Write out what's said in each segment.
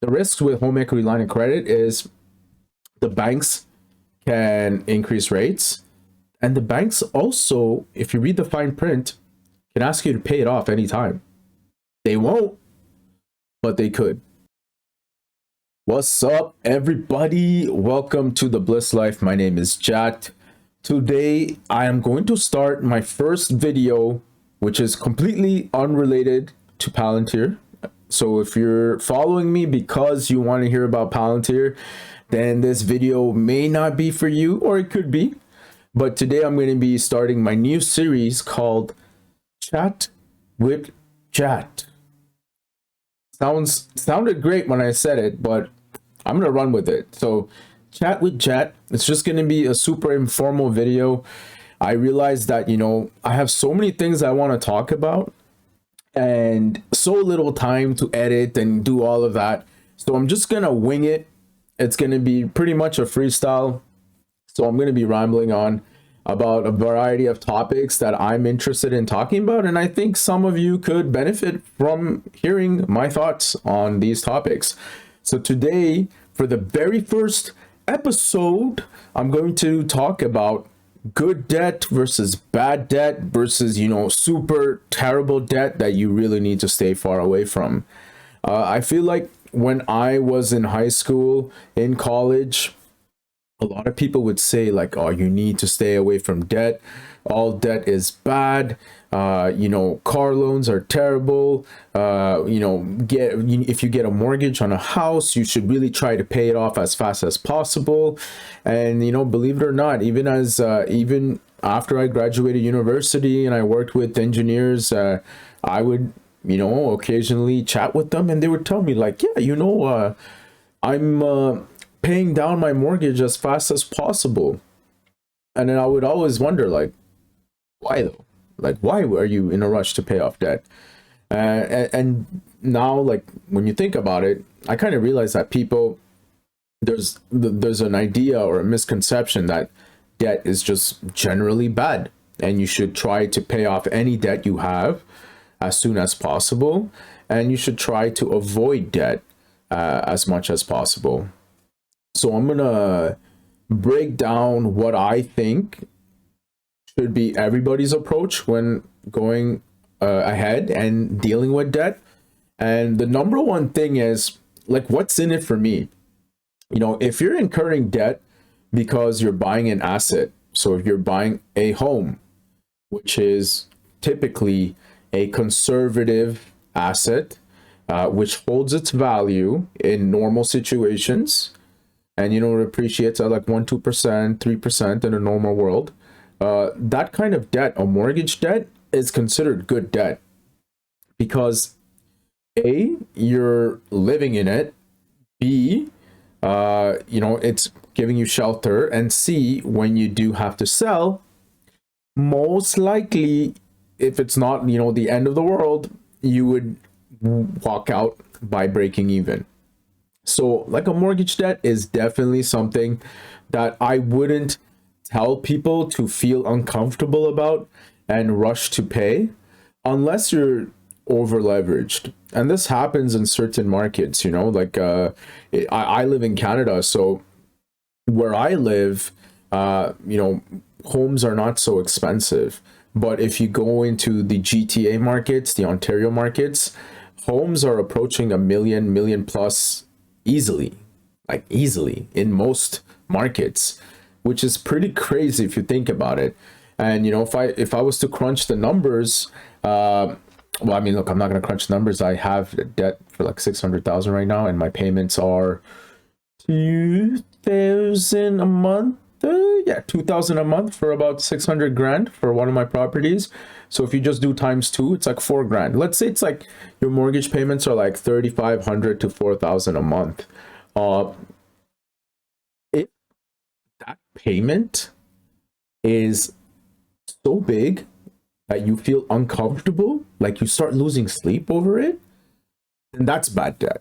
The risks with home equity line of credit is the banks can increase rates, and the banks also, if you read the fine print, can ask you to pay it off anytime. They won't, but they could. What's up, everybody? Welcome to the Bliss Life. My name is Jat. Today, I am going to start my first video, which is completely unrelated to Palantir. So if you're following me because you want to hear about Palantir, then this video may not be for you, or it could be. But today I'm going to be starting my new series called Chat with Jat. Sounded great when I said it, but I'm going to run with it. So Chat with Jat, it's just going to be a super informal video. I realized that, I have so many things I want to talk about and so little time to edit and do all of that. So I'm just going to wing it. It's going to be pretty much a freestyle. So I'm going to be rambling on about a variety of topics that I'm interested in talking about. And I think some of you could benefit from hearing my thoughts on these topics. So today, for the very first episode, I'm going to talk about good debt versus bad debt versus, super terrible debt that you really need to stay far away from. I feel like when I was in high school, in college, a lot of people would say like, oh, you need to stay away from debt. All debt is bad. Car loans are terrible. If you get a mortgage on a house, you should really try to pay it off as fast as possible. And, believe it or not, even after I graduated university and I worked with engineers, I would, occasionally chat with them and they would tell me like, yeah, I'm paying down my mortgage as fast as possible. And then I would always wonder, like, why though? Like, why are you in a rush to pay off debt? And now, like, when you think about it, I kind of realize that there's an idea or a misconception that debt is just generally bad, and you should try to pay off any debt you have as soon as possible, and you should try to avoid debt as much as possible. So I'm gonna break down what I think should be everybody's approach when going ahead and dealing with debt. And the number one thing is, like, what's in it for me? If you're incurring debt because you're buying an asset, so if you're buying a home, which is typically a conservative asset, which holds its value in normal situations, and it appreciates at like 1%, 2%, 3% in a normal world, that kind of debt, a mortgage debt, is considered good debt because A, you're living in it, B, it's giving you shelter, and C, when you do have to sell, most likely, if it's not, the end of the world, you would walk out by breaking even. So like a mortgage debt is definitely something that I wouldn't tell people to feel uncomfortable about and rush to pay unless you're over leveraged. And this happens in certain markets, like I live in Canada. So where I live, homes are not so expensive. But if you go into the GTA markets, the Ontario markets, homes are approaching $1 million plus easily in most markets, which is pretty crazy if you think about it. And if I was to crunch the numbers, look, I'm not going to crunch numbers. I have debt for like 600,000 right now, and my payments are 2,000 a month. 2,000 a month for about 600 grand for one of my properties. So if you just do times two, it's like 4 grand. Let's say it's like your mortgage payments are like 3,500 to 4,000 a month. If that payment is so big that you feel uncomfortable, like you start losing sleep over it, then that's bad debt.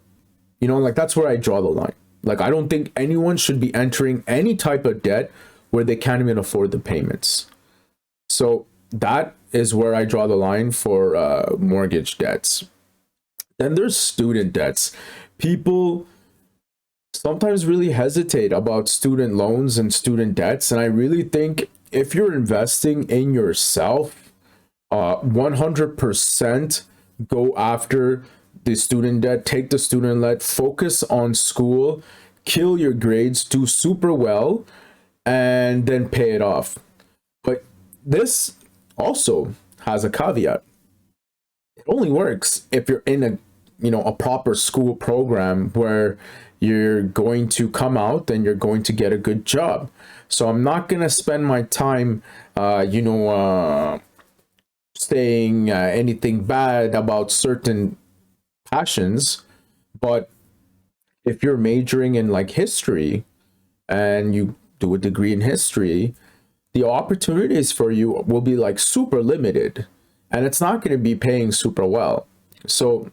That's where I draw the line. Like, I don't think anyone should be entering any type of debt where they can't even afford the payments. So that is where I draw the line for mortgage debts. Then there's student debts. people sometimes really hesitate about student loans and student debts. And I really think if you're investing in yourself, 100% go after the student debt, take the student debt, focus on school, kill your grades, do super well, and then pay it off. But this also has a caveat. It only works if you're in a proper school program where you're going to come out and you're going to get a good job. So I'm not going to spend my time saying anything bad about certain passions, but if you're majoring in like history and you do a degree in history, the opportunities for you will be like super limited, and it's not going to be paying super well. So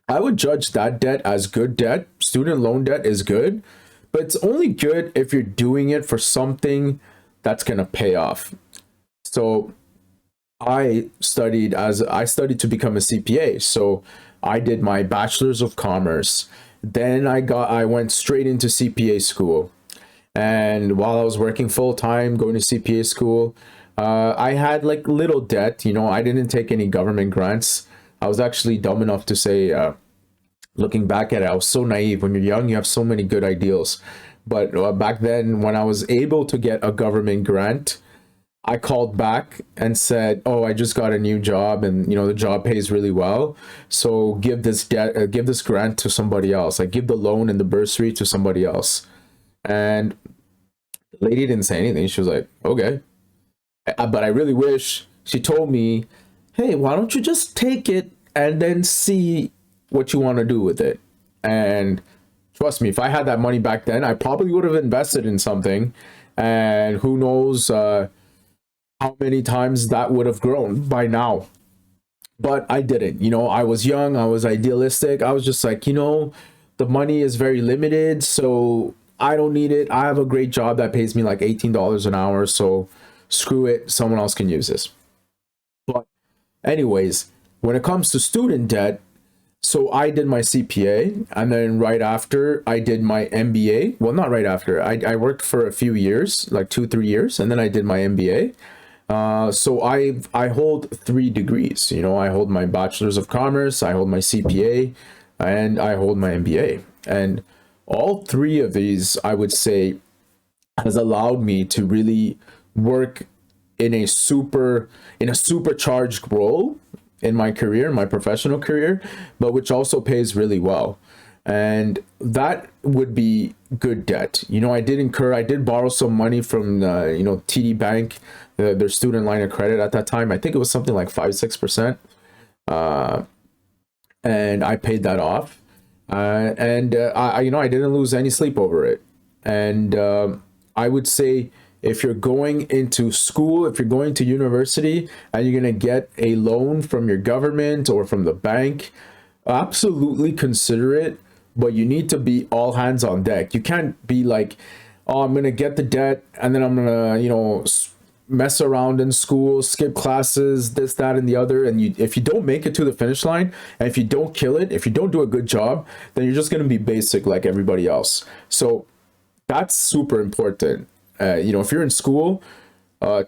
I would judge that debt as good debt. Student loan debt is good, but it's only good if you're doing it for something that's going to pay off. So I studied to become a CPA. So I did my bachelor's of commerce. Then I went straight into CPA school. And while I was working full time, going to CPA school, I had like little debt. I didn't take any government grants. I was actually dumb enough to say, looking back at it, I was so naive. When you're young, you have so many good ideals. But back then, when I was able to get a government grant, I called back and said, "Oh, I just got a new job, and the job pays really well. So give this grant to somebody else. Like give the loan and the bursary to somebody else." And the lady didn't say anything. She was like, "Okay," but I really wish she told me, "Hey, why don't you just take it and then see what you want to do with it?" And trust me, if I had that money back then, I probably would have invested in something, and who knows how many times that would have grown by now. But I didn't. I was young, I was idealistic. I was just like, the money is very limited, so I don't need it. I have a great job that pays me like $18 an hour, so screw it, someone else can use this. But anyways, when it comes to student debt, so I did my CPA, and then right after I did my MBA. Well, not right after. I worked for a few years, like 2-3 years, and then I did my MBA. So I hold 3 degrees. I hold my bachelor's of commerce, I hold my CPA, and I hold my MBA. And all 3 of these, I would say, has allowed me to really work in a supercharged role in my career, my professional career, but which also pays really well. And that would be good debt. I did borrow some money from TD Bank, their student line of credit at that time. I think it was something like 5-6%, and I paid that off. I didn't lose any sleep over it. And I would say, if you're going into school, if you're going to university, and you're going to get a loan from your government or from the bank, absolutely consider it. But you need to be all hands on deck. You can't be like, "Oh, I'm going to get the debt, and then I'm going to, mess around in school, skip classes, this, that, and the other." And if you don't make it to the finish line, and if you don't kill it, if you don't do a good job, then you're just going to be basic like everybody else. So that's super important. If you're in school,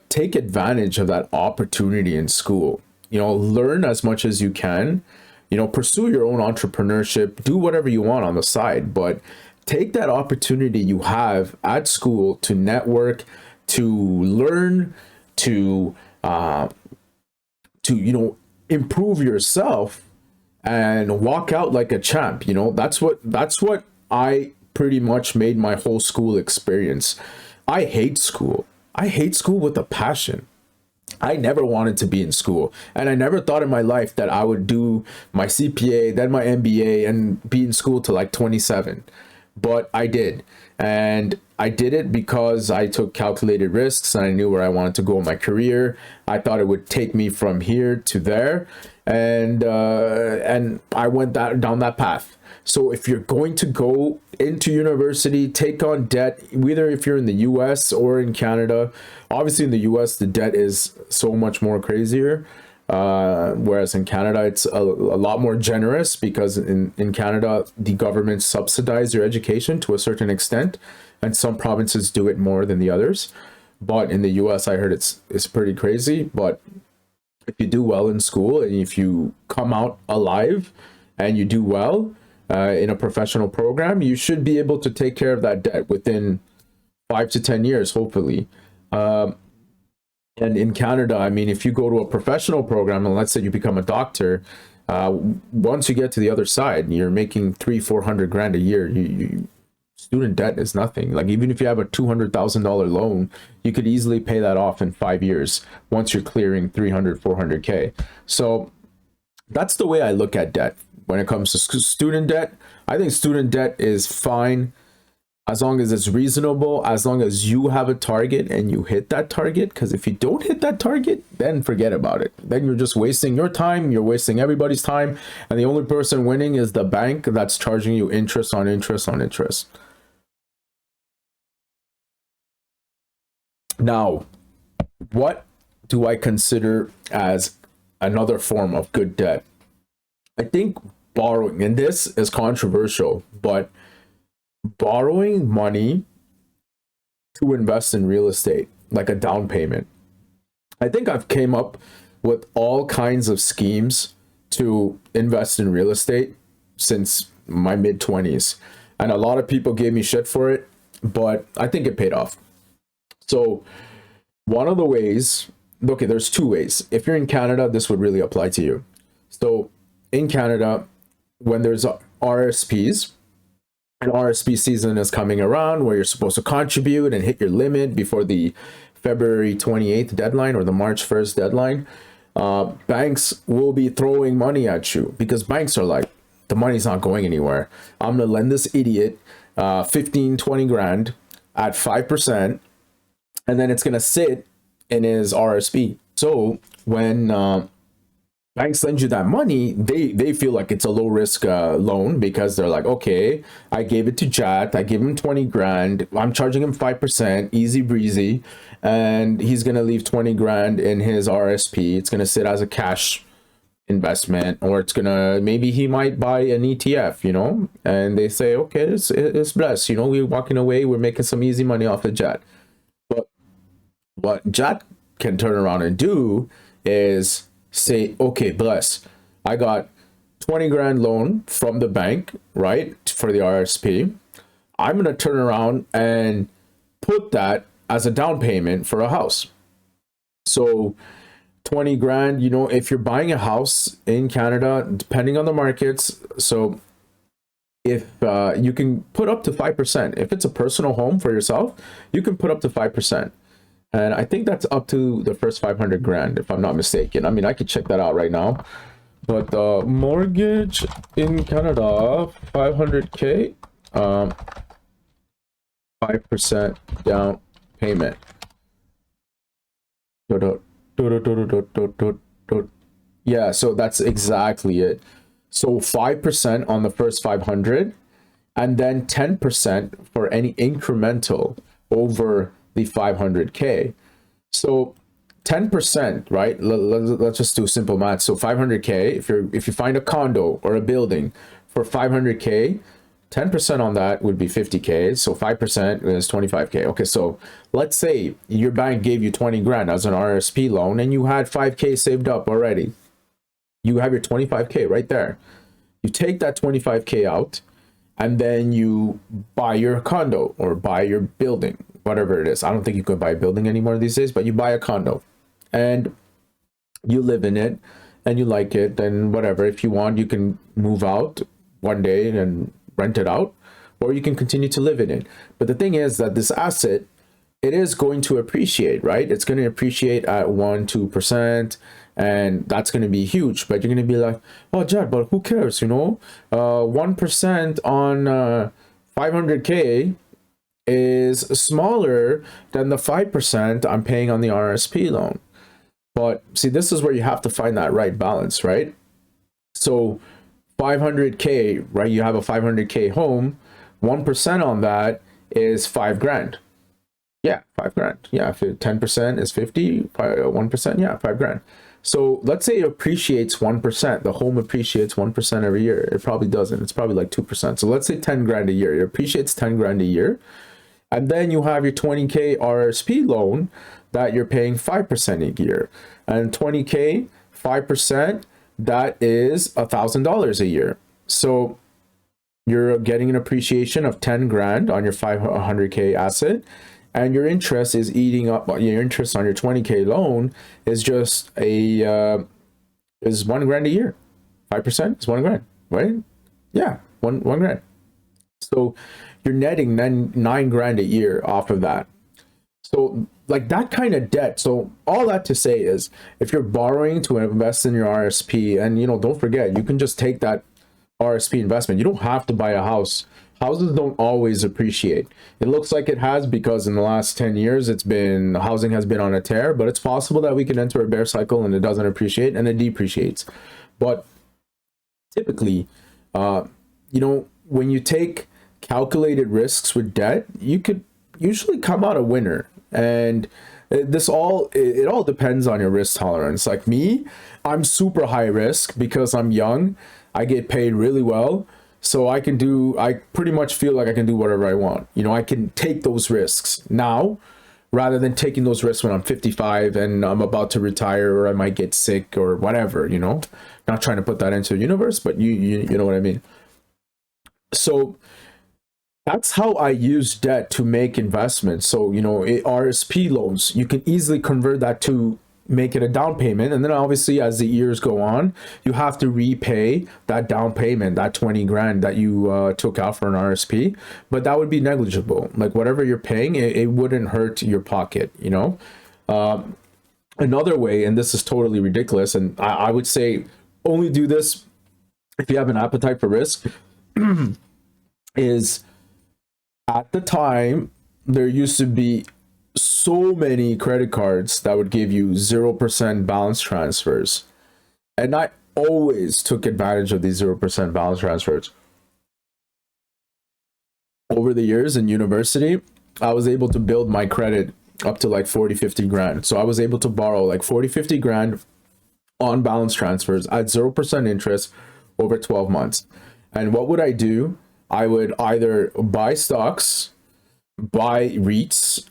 take advantage of that opportunity in school. Learn as much as you can. Pursue your own entrepreneurship, do whatever you want on the side, but take that opportunity you have at school to network, to learn, to improve yourself and walk out like a champ. That's what I pretty much made my whole school experience. I hate school. I hate school with a passion. I never wanted to be in school, and I never thought in my life that I would do my CPA, then my MBA, and be in school till like 27. But I did, and I did it because I took calculated risks, and I knew where I wanted to go in my career. I thought it would take me from here to there, and I went down that path. So if you're going to go into university, take on debt, whether if you're in the US or in Canada. Obviously in the US, the debt is so much more crazier. Whereas in Canada, it's a lot more generous because in Canada, the government subsidize your education to a certain extent, and some provinces do it more than the others. But in the US, I heard it's pretty crazy. But if you do well in school and if you come out alive and you do well in a professional program, you should be able to take care of that debt within 5 to 10 years, hopefully. And in Canada, I mean, if you go to a professional program and let's say you become a doctor, once you get to the other side, you're making 300-400 grand a year. Student debt is nothing. Like even if you have a $200,000 loan, you could easily pay that off in 5 years once you're clearing 300-400K. So that's the way I look at debt when it comes to student debt. I think student debt is fine as long as it's reasonable, as long as you have a target and you hit that target. Because if you don't hit that target, then forget about it. Then you're just wasting your time, you're wasting everybody's time, and the only person winning is the bank that's charging you interest on interest on interest. Now, what do I consider as another form of good debt? I think borrowing, and this is controversial, but borrowing money to invest in real estate, like a down payment. I think I've came up with all kinds of schemes to invest in real estate since my mid-20s. And a lot of people gave me shit for it, but I think it paid off. So one of the ways, okay, there's two ways. If you're in Canada, this would really apply to you. So in Canada, when there's RSPs, and RSP season is coming around where you're supposed to contribute and hit your limit before the February 28th deadline or the March 1st deadline, banks will be throwing money at you because banks are like, the money's not going anywhere. I'm going to lend this idiot 15-20 grand at 5%, and then it's going to sit in his RSP. So when banks lend you that money, they feel like it's a low risk loan because they're like, okay, I gave it to Jat, I gave him 20 grand, I'm charging him 5%, easy breezy, and he's going to leave 20 grand in his RSP. It's going to sit as a cash investment, or it's going to, maybe he might buy an ETF, you know, and they say, okay, it's blessed, you know, we're walking away, we're making some easy money off of Jat. But what Jat can turn around and do is say, okay, bless, I got 20 grand loan from the bank, right, for the RSP. I'm going to turn around and put that as a down payment for a house. So 20 grand, you know, if you're buying a house in Canada, depending on the markets, so if you can put up to 5%, if it's a personal home for yourself, you can put up to 5%. And I think that's up to the first 500 grand, if I'm not mistaken. I mean, I could check that out right now. But mortgage in Canada, 500K, 5% down payment. Yeah, so that's exactly it. So 5% on the first 500, and then 10% for any incremental over the 500K. So 10%, right? Let's just do simple math. So 500K, if you find a condo or a building for 500K, 10% on that would be 50K. So 5% is 25K. Okay, so let's say your bank gave you 20 grand as an RSP loan and you had 5K saved up already. You have your 25K right there. You take that 25K out and then you buy your condo or buy your building, whatever it is. I don't think you could buy a building anymore these days, but you buy a condo and you live in it and you like it, and whatever. If you want, you can move out one day and rent it out, or you can continue to live in it. But the thing is that this asset, it is going to appreciate, right? It's going to appreciate at 1-2%, and that's going to be huge. But you're going to be like, oh, Jad, but who cares, you know? 1% on 500K is smaller than the 5% I'm paying on the RSP loan. But see, this is where you have to find that right balance, right? So 500K, right? You have a 500K home, 1% on that is 5 grand. Yeah, 5 grand. Yeah, if 10% is 50, 1%, yeah, 5 grand. So let's say it appreciates 1%. The home appreciates 1% every year. It probably doesn't. It's probably like 2%. So let's say 10 grand a year. It appreciates 10 grand a year. And then you have your 20K RSP loan that you're paying 5% a year. And 20K, 5%, that is $1,000 a year. So you're getting an appreciation of 10 grand on your 500K asset, and your interest is eating up. Your interest on your 20K loan is just is 1 grand a year. 5% is 1 grand, right? Yeah, one grand. So you're netting 9 grand a year off of that. So like that kind of debt. So all that to say is, if you're borrowing to invest in your RSP, and don't forget, you can just take that RSP investment. You don't have to buy a house. Houses don't always appreciate. It looks like it has, because in the last 10 years housing has been on a tear, but it's possible that we can enter a bear cycle and it doesn't appreciate and it depreciates. But typically, when you take calculated risks with debt, you could usually come out a winner. And it all depends on your risk tolerance. Like me, I'm super high risk because I'm young. I get paid really well. So I pretty much feel like I can do whatever I want. I can take those risks now rather than taking those risks when I'm 55 and I'm about to retire, or I might get sick or whatever, not trying to put that into the universe, but you know what I mean? So that's how I use debt to make investments. So, RSP loans, you can easily convert that to make it a down payment. And then obviously, as the years go on, you have to repay that down payment, that 20 grand that you took out for an RSP. But that would be negligible. Like whatever you're paying, it wouldn't hurt your pocket, Another way, and this is totally ridiculous, and I would say only do this if you have an appetite for risk, is at the time, there used to be so many credit cards that would give you 0% balance transfers. And I always took advantage of these 0% balance transfers. Over the years in university, I was able to build my credit up to like 40, 50 grand. So I was able to borrow like 40, 50 grand on balance transfers at 0% interest over 12 months. And what would I do? I would either buy stocks, buy REITs,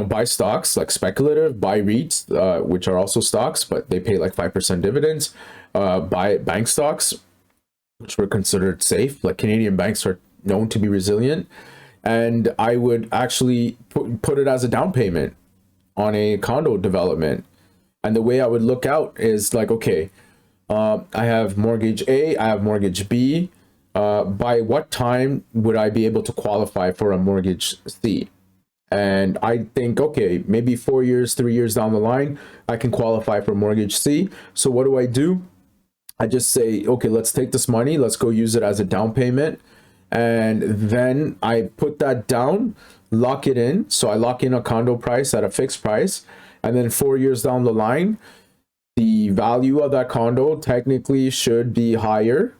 buy stocks like speculative, buy REITs, which are also stocks, but they pay like 5% dividends, buy bank stocks, which were considered safe. Like Canadian banks are known to be resilient. And I would actually put it as a down payment on a condo development. And the way I would look out is like, okay, I have mortgage A, I have mortgage B. By what time would I be able to qualify for a mortgage C? And I think, okay, maybe 4 years, 3 years down the line, I can qualify for mortgage C. So what do? I just say, okay, let's take this money, let's go use it as a down payment. And then I put that down, lock it in. So I lock in a condo price at a fixed price. And then 4 years down the line, the value of that condo technically should be higher,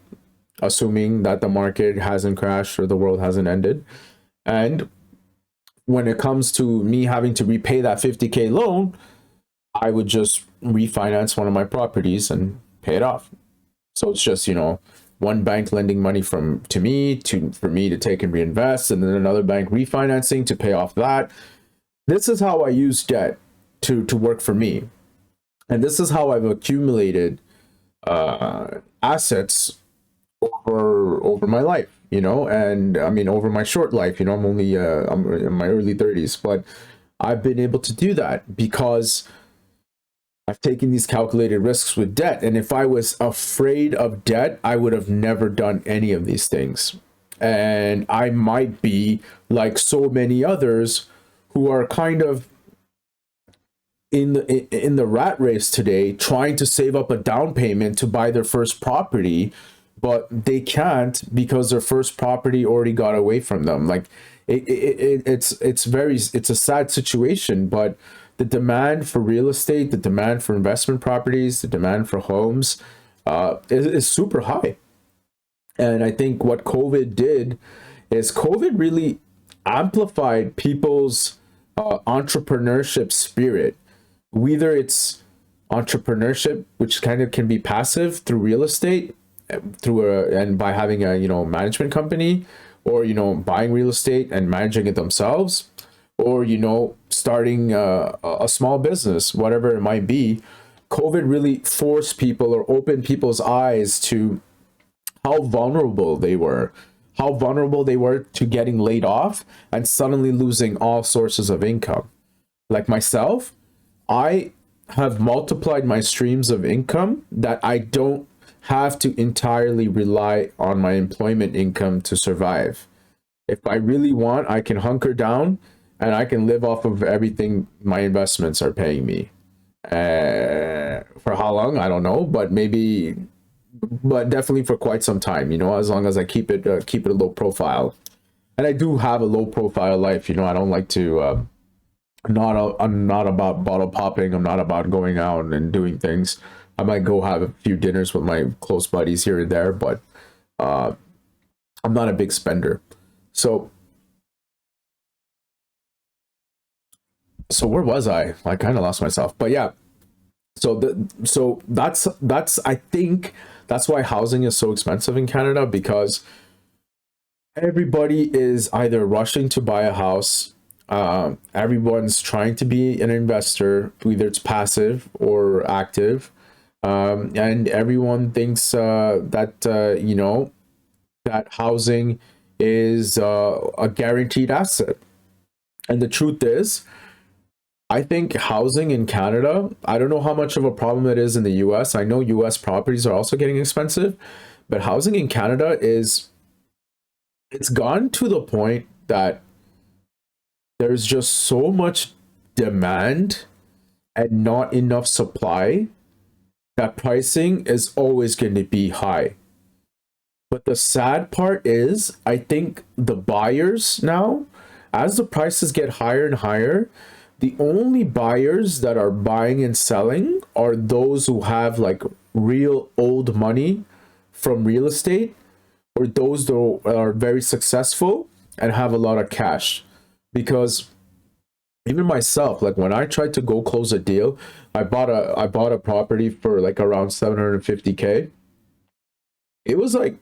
assuming that the market hasn't crashed or the world hasn't ended. And when it comes to me having to repay that 50K loan, I would just refinance one of my properties and pay it off. So it's just, one bank lending money to me for me to take and reinvest, and then another bank refinancing to pay off that. This is how I use debt to work for me. And this is how I've accumulated assets over my life, and I mean, over my short life, I'm only, I'm in my early 30s, but I've been able to do that because I've taken these calculated risks with debt. And if I was afraid of debt, I would have never done any of these things. And I might be like so many others who are kind of in the rat race today, trying to save up a down payment to buy their first property, but they can't because their first property already got away from them. Like it's a sad situation, but the demand for real estate, the demand for investment properties, the demand for homes is super high. And I think what COVID did is COVID really amplified people's entrepreneurship spirit. Whether it's entrepreneurship, which kind of can be passive through real estate, and by having a management company, or buying real estate and managing it themselves, or starting a small business, whatever it might be. COVID really forced people or opened people's eyes to how vulnerable they were, to getting laid off and suddenly losing all sources of income. Like myself, I have multiplied my streams of income that I don't have to entirely rely on my employment income to survive. If I really want, I can hunker down and I can live off of everything my investments are paying me. For how long, I don't know, but definitely for quite some time, as long as I keep it a low profile. And I do have a low profile life. I don't like to, I'm not about bottle popping. I'm not about going out and doing things. I might go have a few dinners with my close buddies here and there, but I'm not a big spender. So where was I? I kind of lost myself. But yeah, so that's I think that's why housing is so expensive in Canada, because everybody is either rushing to buy a house. Everyone's trying to be an investor, either it's passive or active. And everyone thinks that that housing is a guaranteed asset. And the truth is, I think housing in Canada, I don't know how much of a problem it is in the US. I know US properties are also getting expensive, but housing in Canada it's gone to the point that there's just so much demand and not enough supply that pricing is always going to be high. But the sad part is, I think the buyers now, as the prices get higher and higher, the only buyers that are buying and selling are those who have like real old money from real estate, or those that are very successful and have a lot of cash. Because even myself, like when I tried to go close a deal, I bought a property for like around 750K. It was like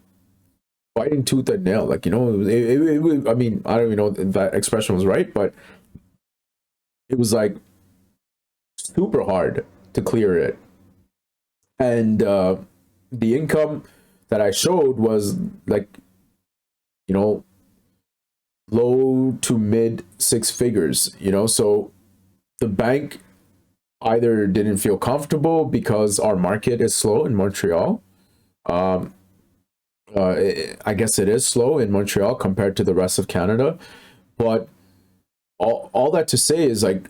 fighting tooth and nail. Like, I mean, I don't even know if that expression was right, but it was like super hard to clear it. And the income that I showed was like, low to mid six figures, so the bank either didn't feel comfortable because our market is slow in Montreal. I guess it is slow in Montreal compared to the rest of Canada, but all that to say is like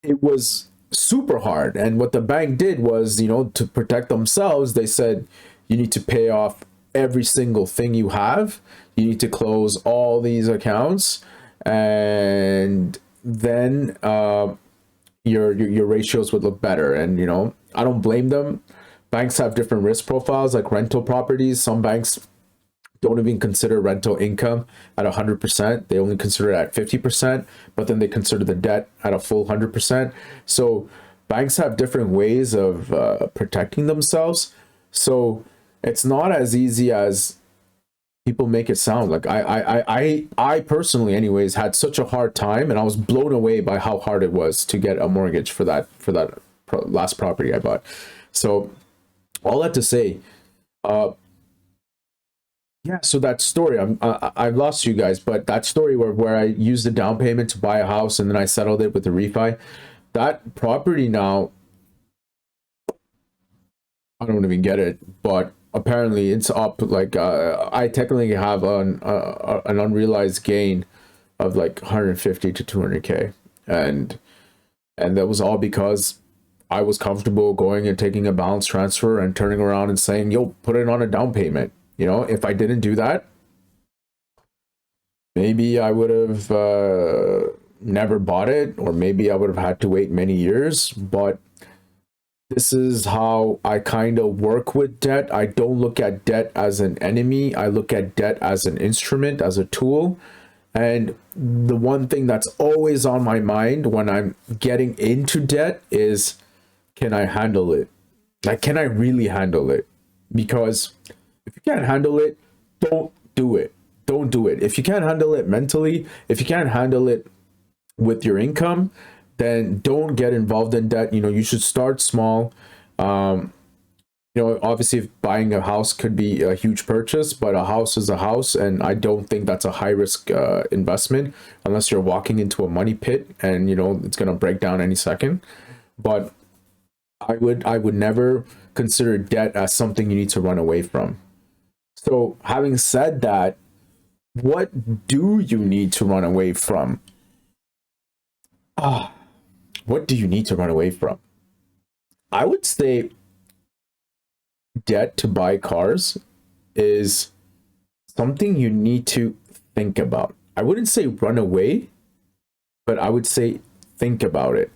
it was super hard. And what the bank did was, to protect themselves, they said you need to pay off every single thing you have. You need to close all these accounts, and then your ratios would look better. And I don't blame them. Banks have different risk profiles, like rental properties. Some banks don't even consider rental income at 100%. They only consider it at 50%, but then they consider the debt at a full 100%. So banks have different ways of protecting themselves. So it's not as easy as people make it sound. Like I personally, anyways, had such a hard time, and I was blown away by how hard it was to get a mortgage for that last property I bought. So all that to say, yeah. So that story, I've lost you guys, but that story where I used the down payment to buy a house and then I settled it with the refi, that property now, I don't even get it, but apparently it's up. Like I technically have an unrealized gain of like 150 to 200K, and that was all because I was comfortable going and taking a balance transfer and turning around and saying, yo, put it on a down payment. If I didn't do that, maybe I would have never bought it, or maybe I would have had to wait many years. But this is how I kind of work with debt. I don't look at debt as an enemy. I look at debt as an instrument, as a tool. And the one thing that's always on my mind when I'm getting into debt is can I handle it? Like, can I really handle it? Because if you can't handle it, don't do it. Don't do it. If you can't handle it mentally, if you can't handle it with your income, then don't get involved in debt. You know, you should start small. You know, obviously, if buying a house could be a huge purchase, but a house is a house, and I don't think that's a high risk investment unless you're walking into a money pit and you know it's gonna break down any second. But I would never consider debt as something you need to run away from. So, having said that, what do you need to run away from? Ah, what do you need to run away from? I would say debt to buy cars is something you need to think about. I wouldn't say run away, but I would say think about it.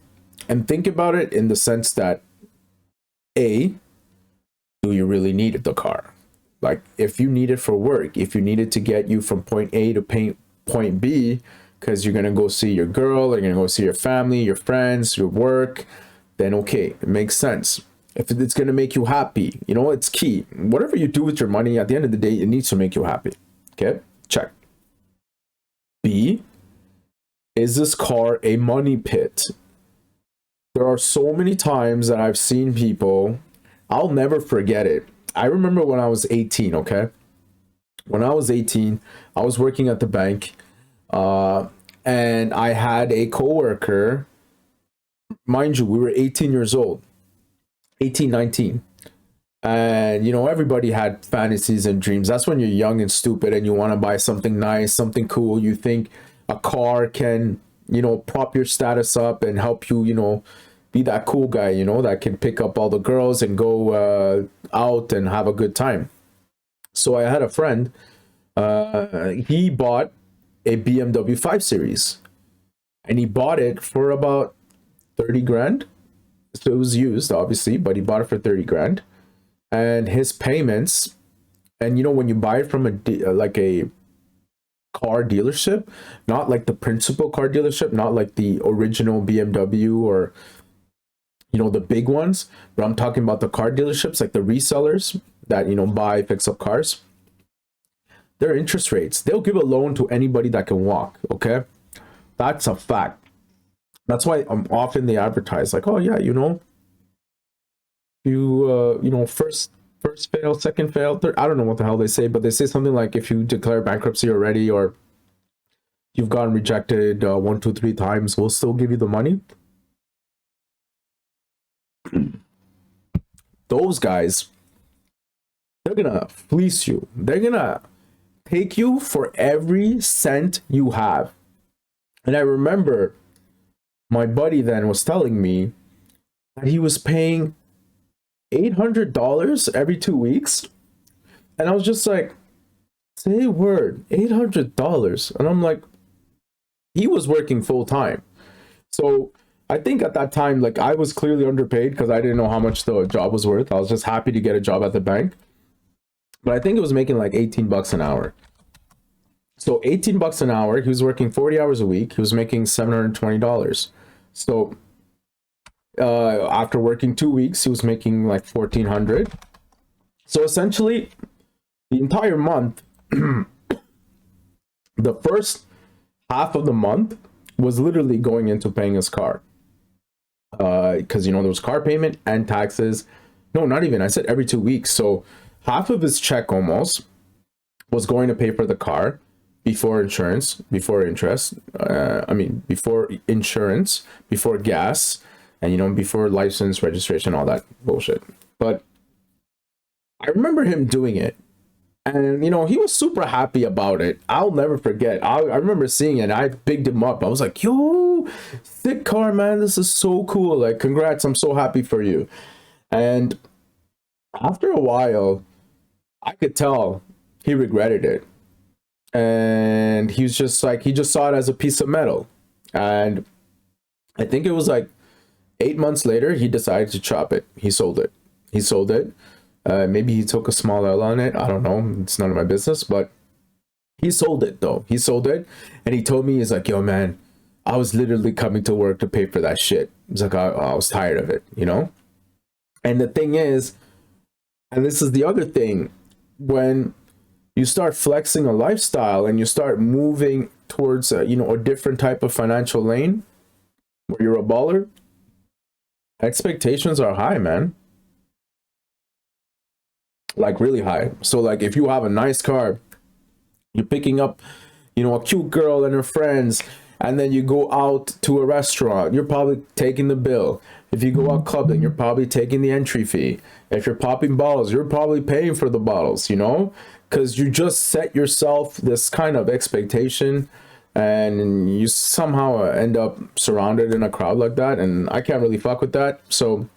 And think about it in the sense that A, do you really need the car? Like, if you need it for work, if you need it to get you from point A to point B, because you're going to go see your girl, or you're going to go see your family, your friends, your work, then okay, it makes sense. If it's going to make you happy, you know, it's key. Whatever you do with your money, at the end of the day, it needs to make you happy. Okay, check. B, is this car a money pit? There are so many times that I've seen people, I'll never forget it. I remember when I was 18, okay? When I was 18, I was working at the bank, and I had a coworker. Mind you, we were 18 years old, 18, 19. And, you know, everybody had fantasies and dreams. That's when you're young and stupid and you want to buy something nice, something cool. You think a car can, you know, prop your status up and help you, you know, be that cool guy, you know, that can pick up all the girls and go out and have a good time. So I had a friend, he bought a BMW 5 Series, and he bought it for about 30 grand. So it was used, obviously, but he bought it for 30 grand. And his payments, and you know, when you buy it from like a car dealership, not like the principal car dealership, not like the original BMW or, you know, the big ones, but I'm talking about the car dealerships, like the resellers that, you know, buy, fix up cars. Their interest rates, they'll give a loan to anybody that can walk, okay? That's a fact. That's why often they advertise like, oh yeah, you know, you know, first fail, second fail, third, I don't know what the hell they say, but they say something like if you declare bankruptcy already or you've gotten rejected 1, 2, 3 times, we'll still give you the money. Those guys, they're gonna fleece you. They're gonna take you for every cent you have. And I remember my buddy then was telling me that he was paying $800 every 2 weeks. And I was just like, say a word, $800. And I'm like, he was working full time. So I think at that time, like, I was clearly underpaid because I didn't know how much the job was worth. I was just happy to get a job at the bank. But I think it was making like 18 bucks an hour. So 18 bucks an hour, he was working 40 hours a week. He was making $720. So after working 2 weeks, he was making like 1,400. So essentially, the entire month, the first half of the month was literally going into paying his car. Because, you know, there was car payment and taxes. No, not even. I said every 2 weeks. So half of his check almost was going to pay for the car before insurance, before interest. Before insurance, before gas, and, you know, before license, registration, all that bullshit. But I remember him doing it. And, you know, he was super happy about it. I'll never forget. I remember seeing it. I bigged him up. I was like, yo, sick car, man. This is so cool. Like, congrats. I'm so happy for you. And after a while, I could tell he regretted it. And he was just like, he just saw it as a piece of metal. And I think it was like 8 months later, he decided to chop it. He sold it. Maybe he took a small L on it. I don't know. It's none of my business, but he sold it though. He sold it. And he told me, he's like, yo, man, I was literally coming to work to pay for that shit. He's like, I was tired of it, you know? And the thing is, and this is the other thing, when you start flexing a lifestyle and you start moving towards a different type of financial lane where you're a baller, expectations are high, man. Like really high. So like if you have a nice car, you're picking up, a cute girl and her friends, and then you go out to a restaurant, you're probably taking the bill. If you go out clubbing, you're probably taking the entry fee. If you're popping bottles, you're probably paying for the bottles, because you just set yourself this kind of expectation, and you somehow end up surrounded in a crowd like that, and I can't really fuck with that. So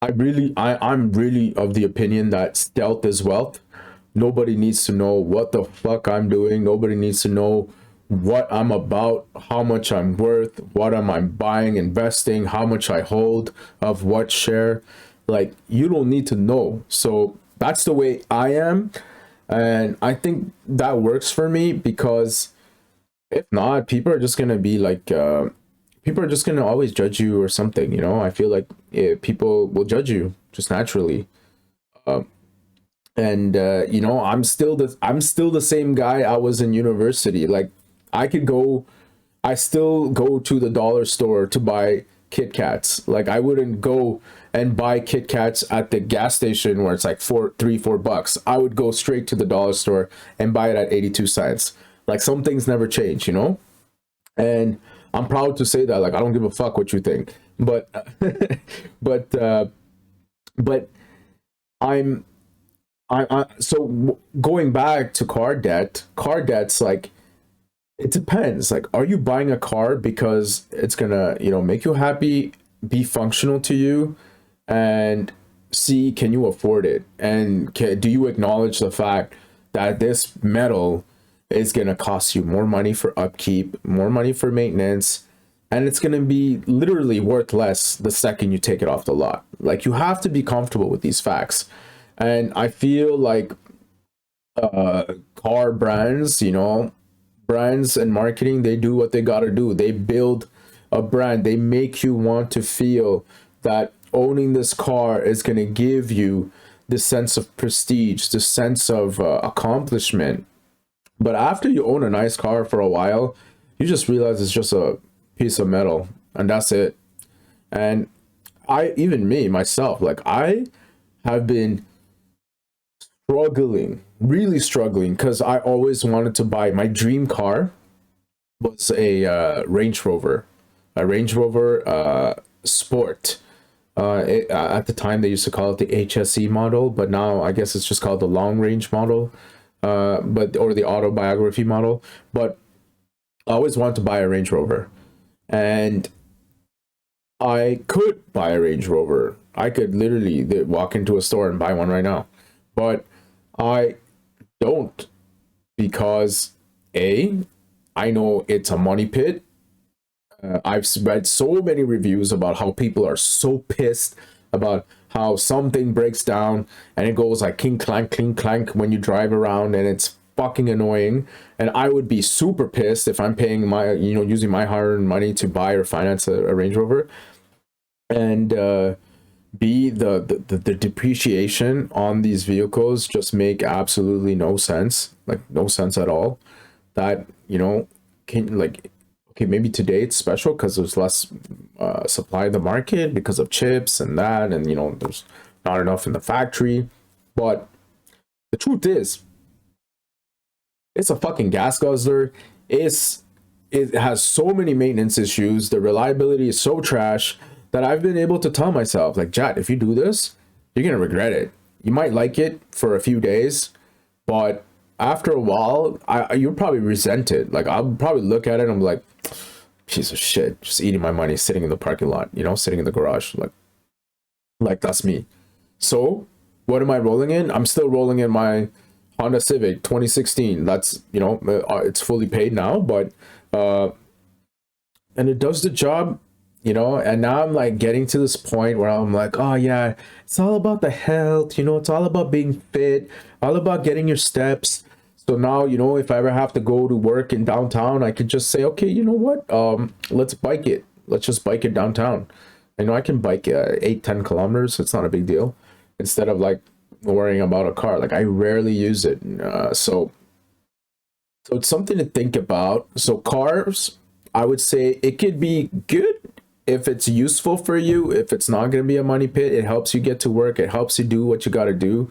I'm really of the opinion that stealth is wealth. Nobody needs to know what the fuck I'm doing. Nobody needs to know what I'm about, how much I'm worth, what am I buying, investing, how much I hold of what share. Like, you don't need to know. So that's the way I am. And I think that works for me, because if not, people are just going to be like, people are just going to always judge you or something. I feel like people will judge you just naturally. And I'm still the same guy I was in university. Like, I still go to the dollar store to buy Kit Kats. Like, I wouldn't go and buy Kit Kats at the gas station where it's like $4 I would go straight to the dollar store and buy it at 82 cents. Like, some things never change. And I'm proud to say that. Like, I don't give a fuck what you think, but but I'm going back to car debt's like, it depends. Like, are you buying a car because it's gonna, make you happy, be functional to you, and see, can you afford it? And do you acknowledge the fact that this metal is gonna cost you more money for upkeep, more money for maintenance, and it's gonna be literally worth less the second you take it off the lot? Like, you have to be comfortable with these facts. And I feel like car brands and marketing, they do what they gotta do. They build a brand. They make you want to feel that owning this car is gonna give you this sense of prestige, this sense of accomplishment. But after you own a nice car for a while, you just realize it's just a piece of metal, and that's it. And even me myself, like, I have been struggling, really struggling, because I always wanted to buy, my dream car was a Range Rover Sport. At the time, they used to call it the HSE model, but now I guess it's just called the long range model, or the autobiography model. But I always wanted to buy a Range Rover, and I could buy a Range Rover. I could literally walk into a store and buy one right now, but I don't, because I know it's a money pit. I've read so many reviews about how people are so pissed about how something breaks down and it goes like clink clank when you drive around, and it's fucking annoying. And I would be super pissed if I'm paying using my hard-earned money to buy or finance a Range Rover, and the depreciation on these vehicles just make absolutely no sense, like no sense at all. That can, like, okay, maybe today it's special because there's less supply in the market because of chips and that, and there's not enough in the factory. But the truth is, it's a fucking gas guzzler. It has so many maintenance issues. The reliability is so trash that I've been able to tell myself, like, Jad, if you do this, you're gonna regret it. You might like it for a few days, but after a while, you'll probably resent it. Like, I'll probably look at it and I'm like, piece of shit, just eating my money, sitting in the parking lot, sitting in the garage. Like that's me. So what am I rolling in? I'm still rolling in my Honda Civic 2016. That's, it's fully paid now, but and it does the job, and now I'm like getting to this point where I'm like, oh yeah, it's all about the health, it's all about being fit, all about getting your steps. So now, if I ever have to go to work in downtown, I could just say, okay, you know what? Let's bike it. Let's just bike it downtown. I know I can bike 8-10 kilometers. It's not a big deal. Instead of like worrying about a car, like I rarely use it. So it's something to think about. So cars, I would say it could be good if it's useful for you. If it's not going to be a money pit, it helps you get to work. It helps you do what you got to do.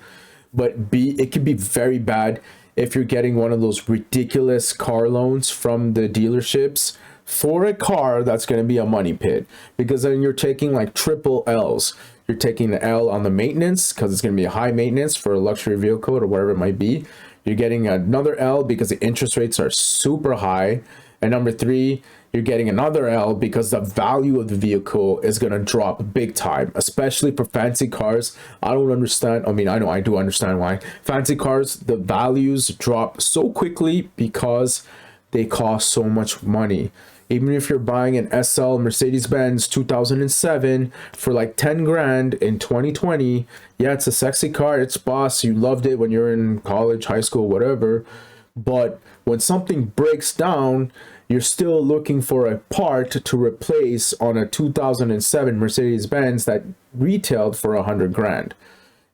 But it could be very bad if you're getting one of those ridiculous car loans from the dealerships for a car that's going to be a money pit, because then you're taking like triple L's. You're taking the L on the maintenance because it's going to be a high maintenance for a luxury vehicle or whatever it might be. You're getting another L because the interest rates are super high. And number three, you're getting another L because the value of the vehicle is going to drop big time, especially for fancy cars. I don't understand. I mean, I know I do understand why. Fancy cars, the values drop so quickly because they cost so much money. Even if you're buying an SL Mercedes-Benz 2007 for like 10 grand in 2020, yeah, it's a sexy car. It's boss. You loved it when you're in college, high school, whatever. But when something breaks down, you're still looking for a part to replace on a 2007 Mercedes-Benz that retailed for 100 grand.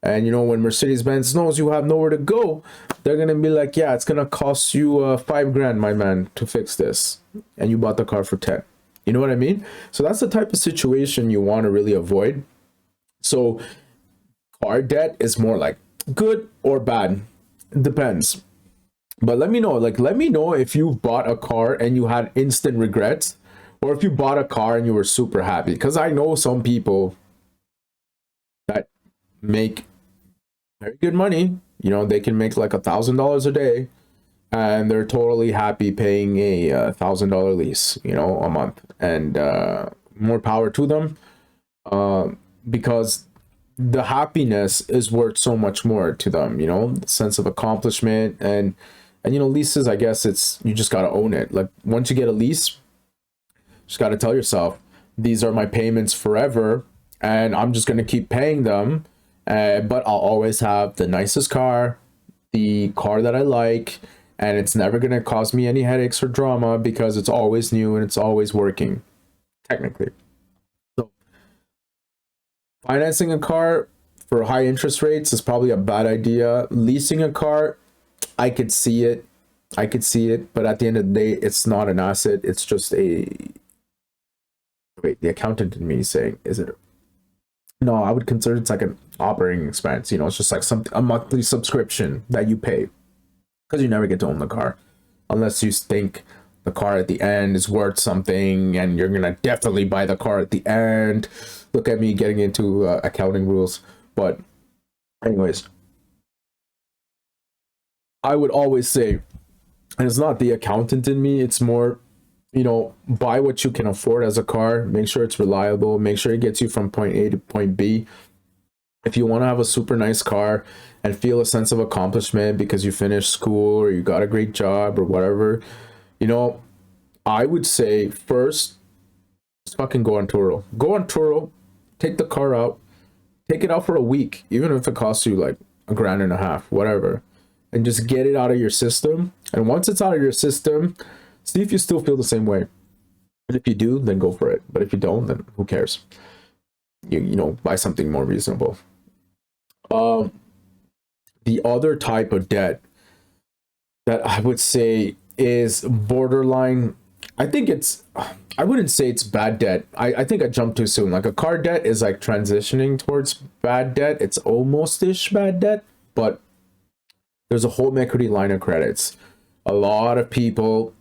And you know, when Mercedes-Benz knows you have nowhere to go, they're gonna be like, yeah, it's gonna cost you 5 grand, my man, to fix this. And you bought the car for 10. You know what I mean? So that's the type of situation you want to really avoid. So car debt is more like good or bad. It depends. But let me know if you bought a car and you had instant regrets, or if you bought a car and you were super happy. Because I know some people that make very good money. You know, they can make like $1,000 a day, and they're totally happy paying a $1,000 lease, you know, a month. And more power to them, because the happiness is worth so much more to them. You know, the sense of accomplishment. And you know, leases, I guess it's, you just got to own it. Like once you get a lease, just got to tell yourself, these are my payments forever, and I'm just going to keep paying them. But I'll always have the nicest car, the car that I like, and it's never going to cause me any headaches or drama because it's always new and it's always working, technically. So financing a car for high interest rates is probably a bad idea. Leasing a car, I could see it. But at the end of the day, it's not an asset. It's just a... Wait, the accountant in me is saying, is it... No, I would consider it's like an operating expense. You know, it's just like a monthly subscription that you pay, because you never get to own the car unless you think the car at the end is worth something and you're gonna definitely buy the car at the end. Look at me getting into accounting rules. But anyways, I would always say, and it's not the accountant in me, it's more, you know, buy what you can afford as a car. Make sure it's reliable. Make sure it gets you from point A to point B. If you want to have a super nice car and feel a sense of accomplishment because you finished school or you got a great job or whatever, you know, I would say first, just fucking go on Turo. Go on Turo, take the car out, take it out for a week, even if it costs you like $1.50, whatever, and just get it out of your system. And once it's out of your system, see if you still feel the same way. And if you do, then go for it. But if you don't, then who cares? You know, buy something more reasonable. The other type of debt that I would say is borderline. I wouldn't say it's bad debt. I think I jumped too soon. Like a car debt is like transitioning towards bad debt. It's almost-ish bad debt, but there's a home equity line of credits. A lot of people,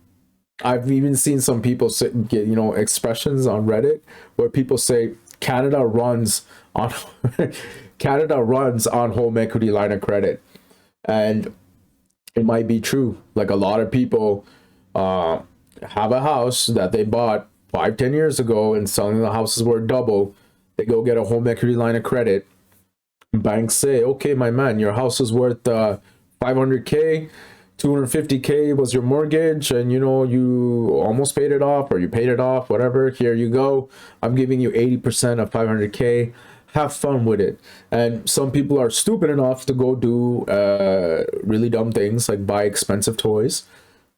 I've even seen some people get, you know, expressions on Reddit where people say Canada runs on Canada runs on home equity line of credit. And it might be true. Like a lot of people have a house that they bought 5-10 years ago, and selling the houses worth double. They go get a home equity line of credit. Banks say, okay, my man, your house is worth 500K. 250K was your mortgage, and you know, you almost paid it off, or you paid it off, whatever. Here you go. I'm giving you 80% of 500K. Have fun with it. And some people are stupid enough to go do really dumb things, like buy expensive toys,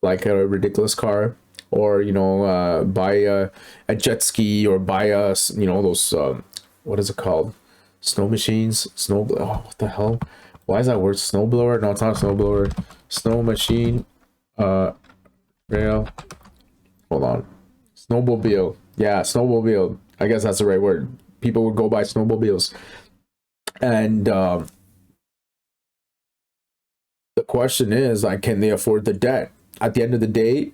like a ridiculous car, or buy a jet ski, or buy those what is it called, snow machines, oh, what the hell, why is that word snowblower? No, it's not a snowblower. Snow machine, rail, hold on, snowmobile. Yeah, snowmobile, I guess that's the right word. People would go buy snowmobiles. And the question is, like, can they afford the debt? At the end of the day,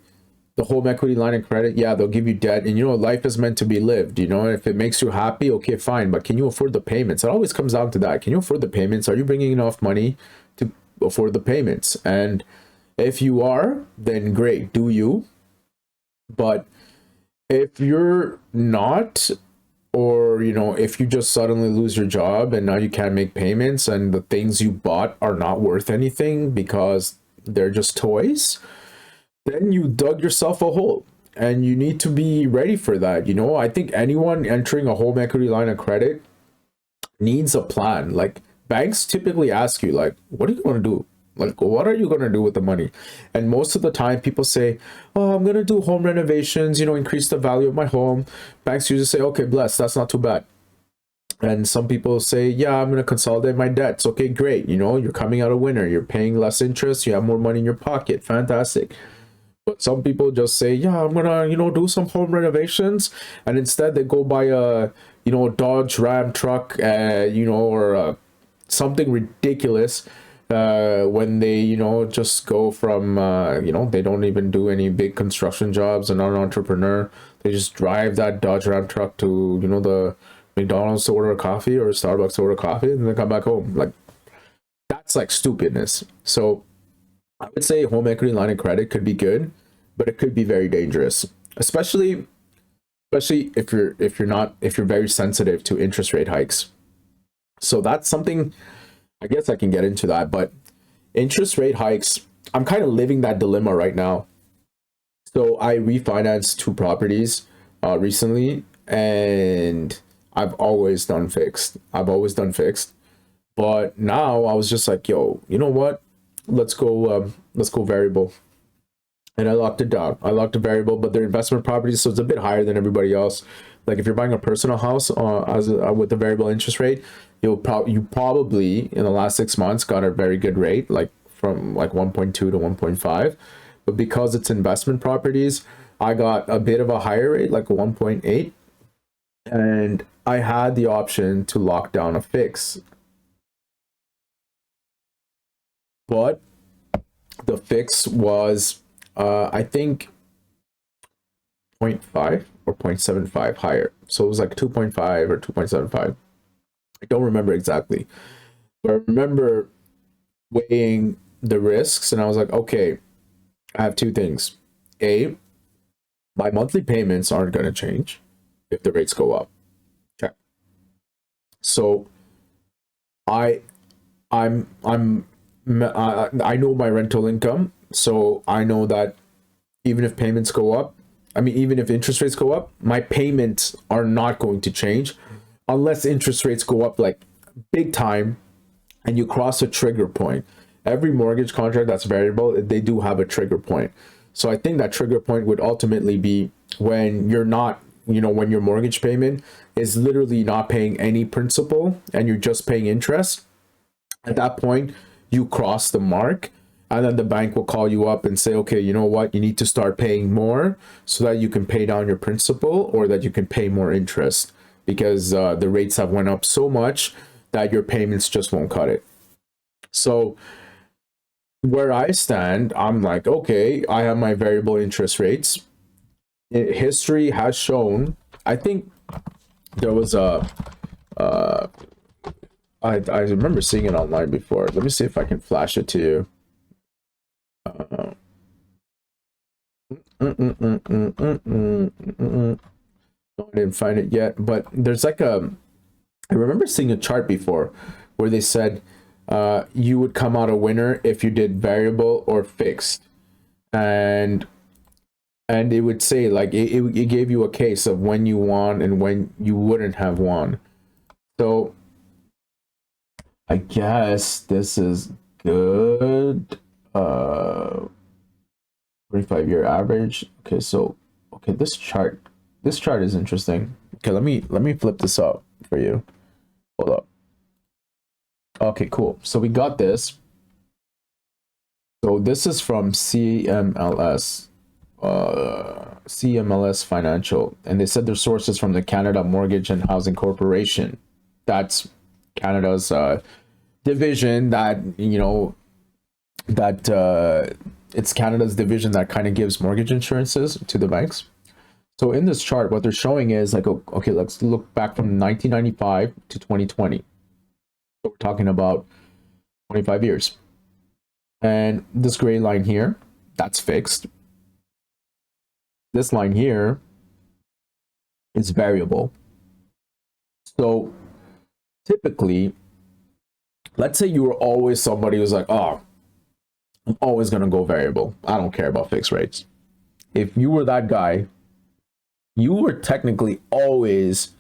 the home equity line of credit, yeah, they'll give you debt, and life is meant to be lived. If it makes you happy, okay, fine, but can you afford the payments? It always comes down to that. Can you afford the payments? Are you bringing enough money to afford the payments? And if you are, then great, do you. But if you're not, or if you just suddenly lose your job and now you can't make payments, and the things you bought are not worth anything because they're just toys, then you dug yourself a hole, and you need to be ready for that. I think anyone entering a home equity line of credit needs a plan. Like, banks typically ask you, like, what are you going to do? Like, what are you going to do with the money? And most of the time people say, oh, I'm going to do home renovations, increase the value of my home. Banks usually say, okay, bless, that's not too bad. And some people say, yeah, I'm going to consolidate my debts. Okay, great. You're coming out a winner. You're paying less interest. You have more money in your pocket. Fantastic. But some people just say, yeah, I'm gonna, do some home renovations, and instead they go buy a, Dodge Ram truck, or something ridiculous, when they, just go from, they don't even do any big construction jobs. They're not an entrepreneur. They just drive that Dodge Ram truck to, the McDonald's to order a coffee, or Starbucks to order coffee, and then come back home. Like, that's like stupidness. So I would say home equity line of credit could be good, but it could be very dangerous, especially if you're very sensitive to interest rate hikes. So that's something, I guess I can get into that, but interest rate hikes, I'm kind of living that dilemma right now. So I refinanced 2 properties recently, and I've always done fixed. But now I was just like, yo, you know what? Let's go variable. And I locked it down. I locked a variable, but they're investment properties, so it's a bit higher than everybody else. Like, if you're buying a personal house with a variable interest rate, you probably in the last 6 months got a very good rate, like from like 1.2 to 1.5. But because it's investment properties, I got a bit of a higher rate, like a 1.8, and I had the option to lock down a fix. But the fix was, I think, 0.5 or 0.75 higher. So it was like 2.5 or 2.75. I don't remember exactly. But I remember weighing the risks, and I was like, okay, I have 2 things. A, my monthly payments aren't going to change if the rates go up. Okay. So I know my rental income, so I know that even if payments go up, even if interest rates go up, my payments are not going to change unless interest rates go up like big time and you cross a trigger point. Every mortgage contract that's variable, they do have a trigger point. So I think that trigger point would ultimately be when you're not, when your mortgage payment is literally not paying any principal and you're just paying interest. At that point, you cross the mark, and then the bank will call you up and say, okay, you know what, you need to start paying more so that you can pay down your principal, or that you can pay more interest, because the rates have went up so much that your payments just won't cut it. So where I stand, I'm like, okay, I have my variable interest rates. History has shown, I think there was I remember seeing it online before. Let me see if I can flash it to you. No, I didn't find it yet, but there's like I remember seeing a chart before where they said you would come out a winner if you did variable or fixed, and it would say, like, it gave you a case of when you won and when you wouldn't have won. So I guess this is good. 25-year average. Okay, so okay, this chart is interesting. Okay, let me flip this up for you. Hold up. Okay, cool. So we got this. So this is from CMLS Financial, and they said their sources from the Canada Mortgage and Housing Corporation. That's Canada's division that, that it's Canada's division that kind of gives mortgage insurances to the banks. So in this chart, what they're showing is like, okay, let's look back from 1995 to 2020. So we're talking about 25 years. And this gray line here, that's fixed. This line here is variable. So typically, let's say you were always somebody who's like, oh, I'm always going to go variable. I don't care about fixed rates. If you were that guy, you were technically always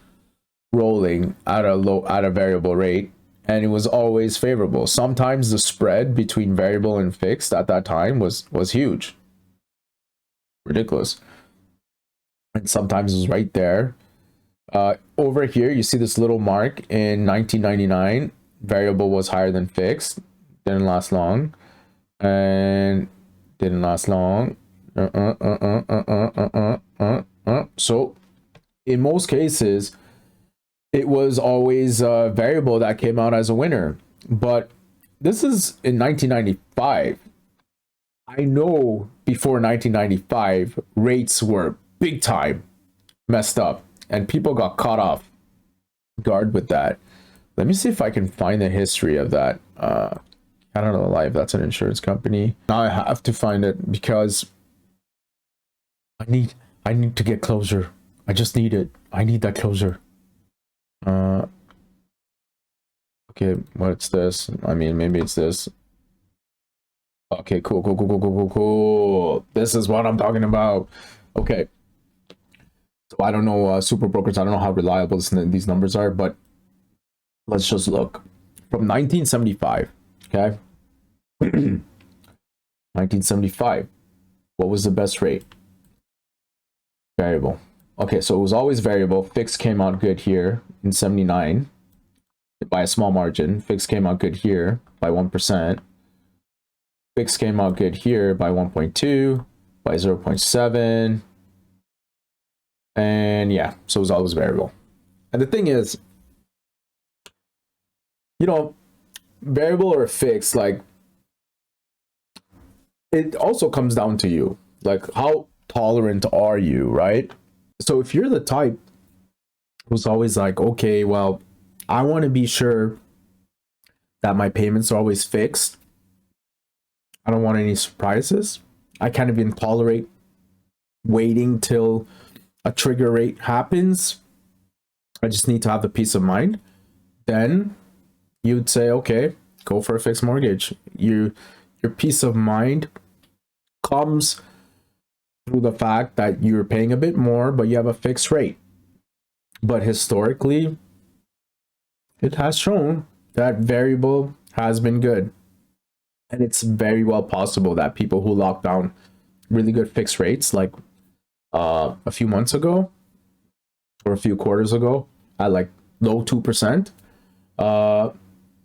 rolling at a variable rate, and it was always favorable. Sometimes the spread between variable and fixed at that time was huge, ridiculous, and sometimes it was right there. Over here, you see this little mark in 1999. Variable was higher than fixed. Didn't last long, and didn't last long. So, in most cases, it was always a variable that came out as a winner. But this is in 1995. I know before 1995, rates were big time messed up, and people got caught off guard with that. Let me see if I can find the history of that. Canada Life, that's an insurance company. Now I have to find it because I need to get closure. I just need it. I need that closure. Okay, what's this? I mean, maybe it's this. Okay, cool. This is what I'm talking about. Okay. So I don't know, super brokers, I don't know how reliable these numbers are, but let's just look. From 1975, okay? 1975, what was the best rate? Variable. Okay, so it was always variable. Fixed came out good here in 79 by a small margin. Fixed came out good here by 1%. Fixed came out good here by 1.2, by 0.7. And yeah, so it was always variable. And the thing is, variable or fixed, like, it also comes down to you. Like, how tolerant are you, right? So if you're the type who's always like, okay, well, I want to be sure that my payments are always fixed. I don't want any surprises. I can't even tolerate waiting till a trigger rate happens. I just need to have the peace of mind. Then you'd say, okay, go for a fixed mortgage. Your peace of mind comes through the fact that you're paying a bit more, but you have a fixed rate. But historically, it has shown that variable has been good. And it's very well possible that people who locked down really good fixed rates, like a few months ago or a few quarters ago at like low 2%,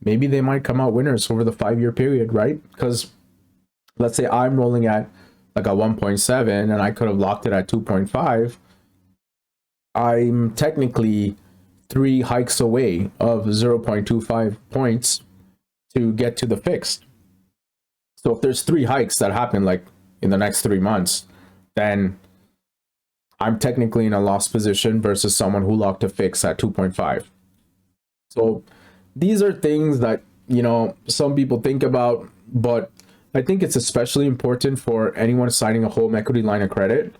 maybe they might come out winners over the 5-year period, right? Because let's say I'm rolling at like a 1.7 and I could have locked it at 2.5. I'm technically 3 hikes away of 0.25 points to get to the fixed. So if there's 3 hikes that happen like in the next 3 months, then I'm technically in a loss position versus someone who locked a fix at 2.5. So these are things that, some people think about, but I think it's especially important for anyone signing a home equity line of credit.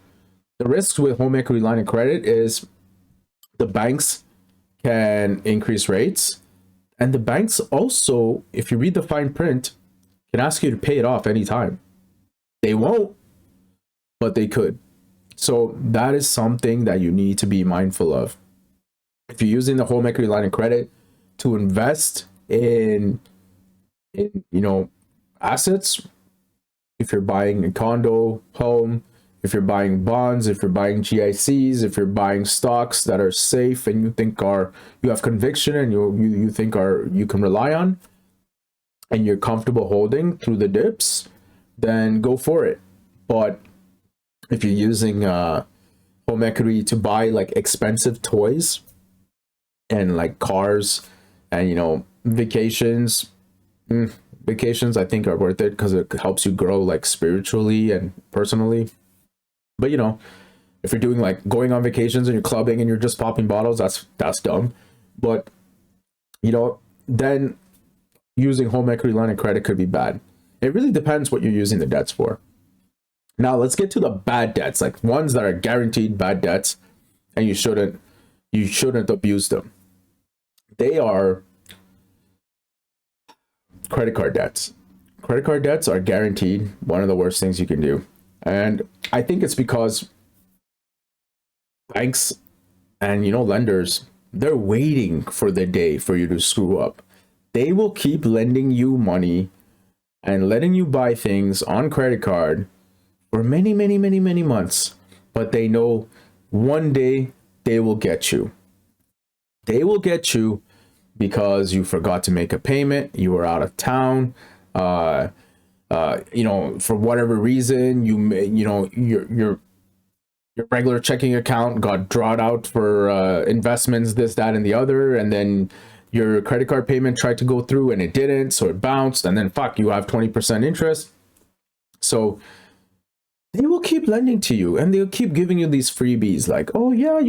The risks with home equity line of credit is the banks can increase rates, and the banks also, if you read the fine print, can ask you to pay it off anytime. They won't, but they could. So that is something that you need to be mindful of. If you're using the home equity line of credit to invest in assets, if you're buying a condo, home, if you're buying bonds, if you're buying GICs, if you're buying stocks that are safe and you have conviction and you think you can rely on and you're comfortable holding through the dips, then go for it. But if you're using home equity to buy like expensive toys and like cars and vacations, vacations I think are worth it because it helps you grow like spiritually and personally. But if you're doing like going on vacations and you're clubbing and you're just popping bottles, that's dumb. But then using home equity line of credit could be bad. It really depends what you're using the debts for. Now let's get to the bad debts, like ones that are guaranteed bad debts and you shouldn't abuse them. They are credit card debts. Credit card debts are guaranteed one of the worst things you can do. And I think it's because banks and lenders, they're waiting for the day for you to screw up. They will keep lending you money and letting you buy things on credit card for many, many, many, many months. But they know one day they will get you. They will get you because you forgot to make a payment, you were out of town, for whatever reason, your regular checking account got drawn out for investments, this, that, and the other, and then your credit card payment tried to go through and it didn't, so it bounced, and then you have 20% interest. So they will keep lending to you and they'll keep giving you these freebies like, oh yeah,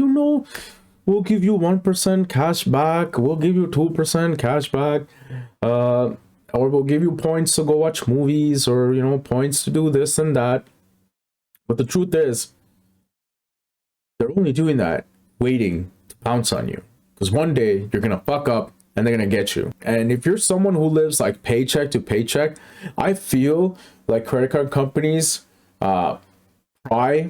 we'll give you 1% cash back, we'll give you 2% cash back, or we'll give you points to go watch movies, or points to do this and that. But the truth is, they're only doing that waiting to pounce on you, because one day you're gonna fuck up and they're gonna get you. And if you're someone who lives like paycheck to paycheck, I feel like credit card companies pry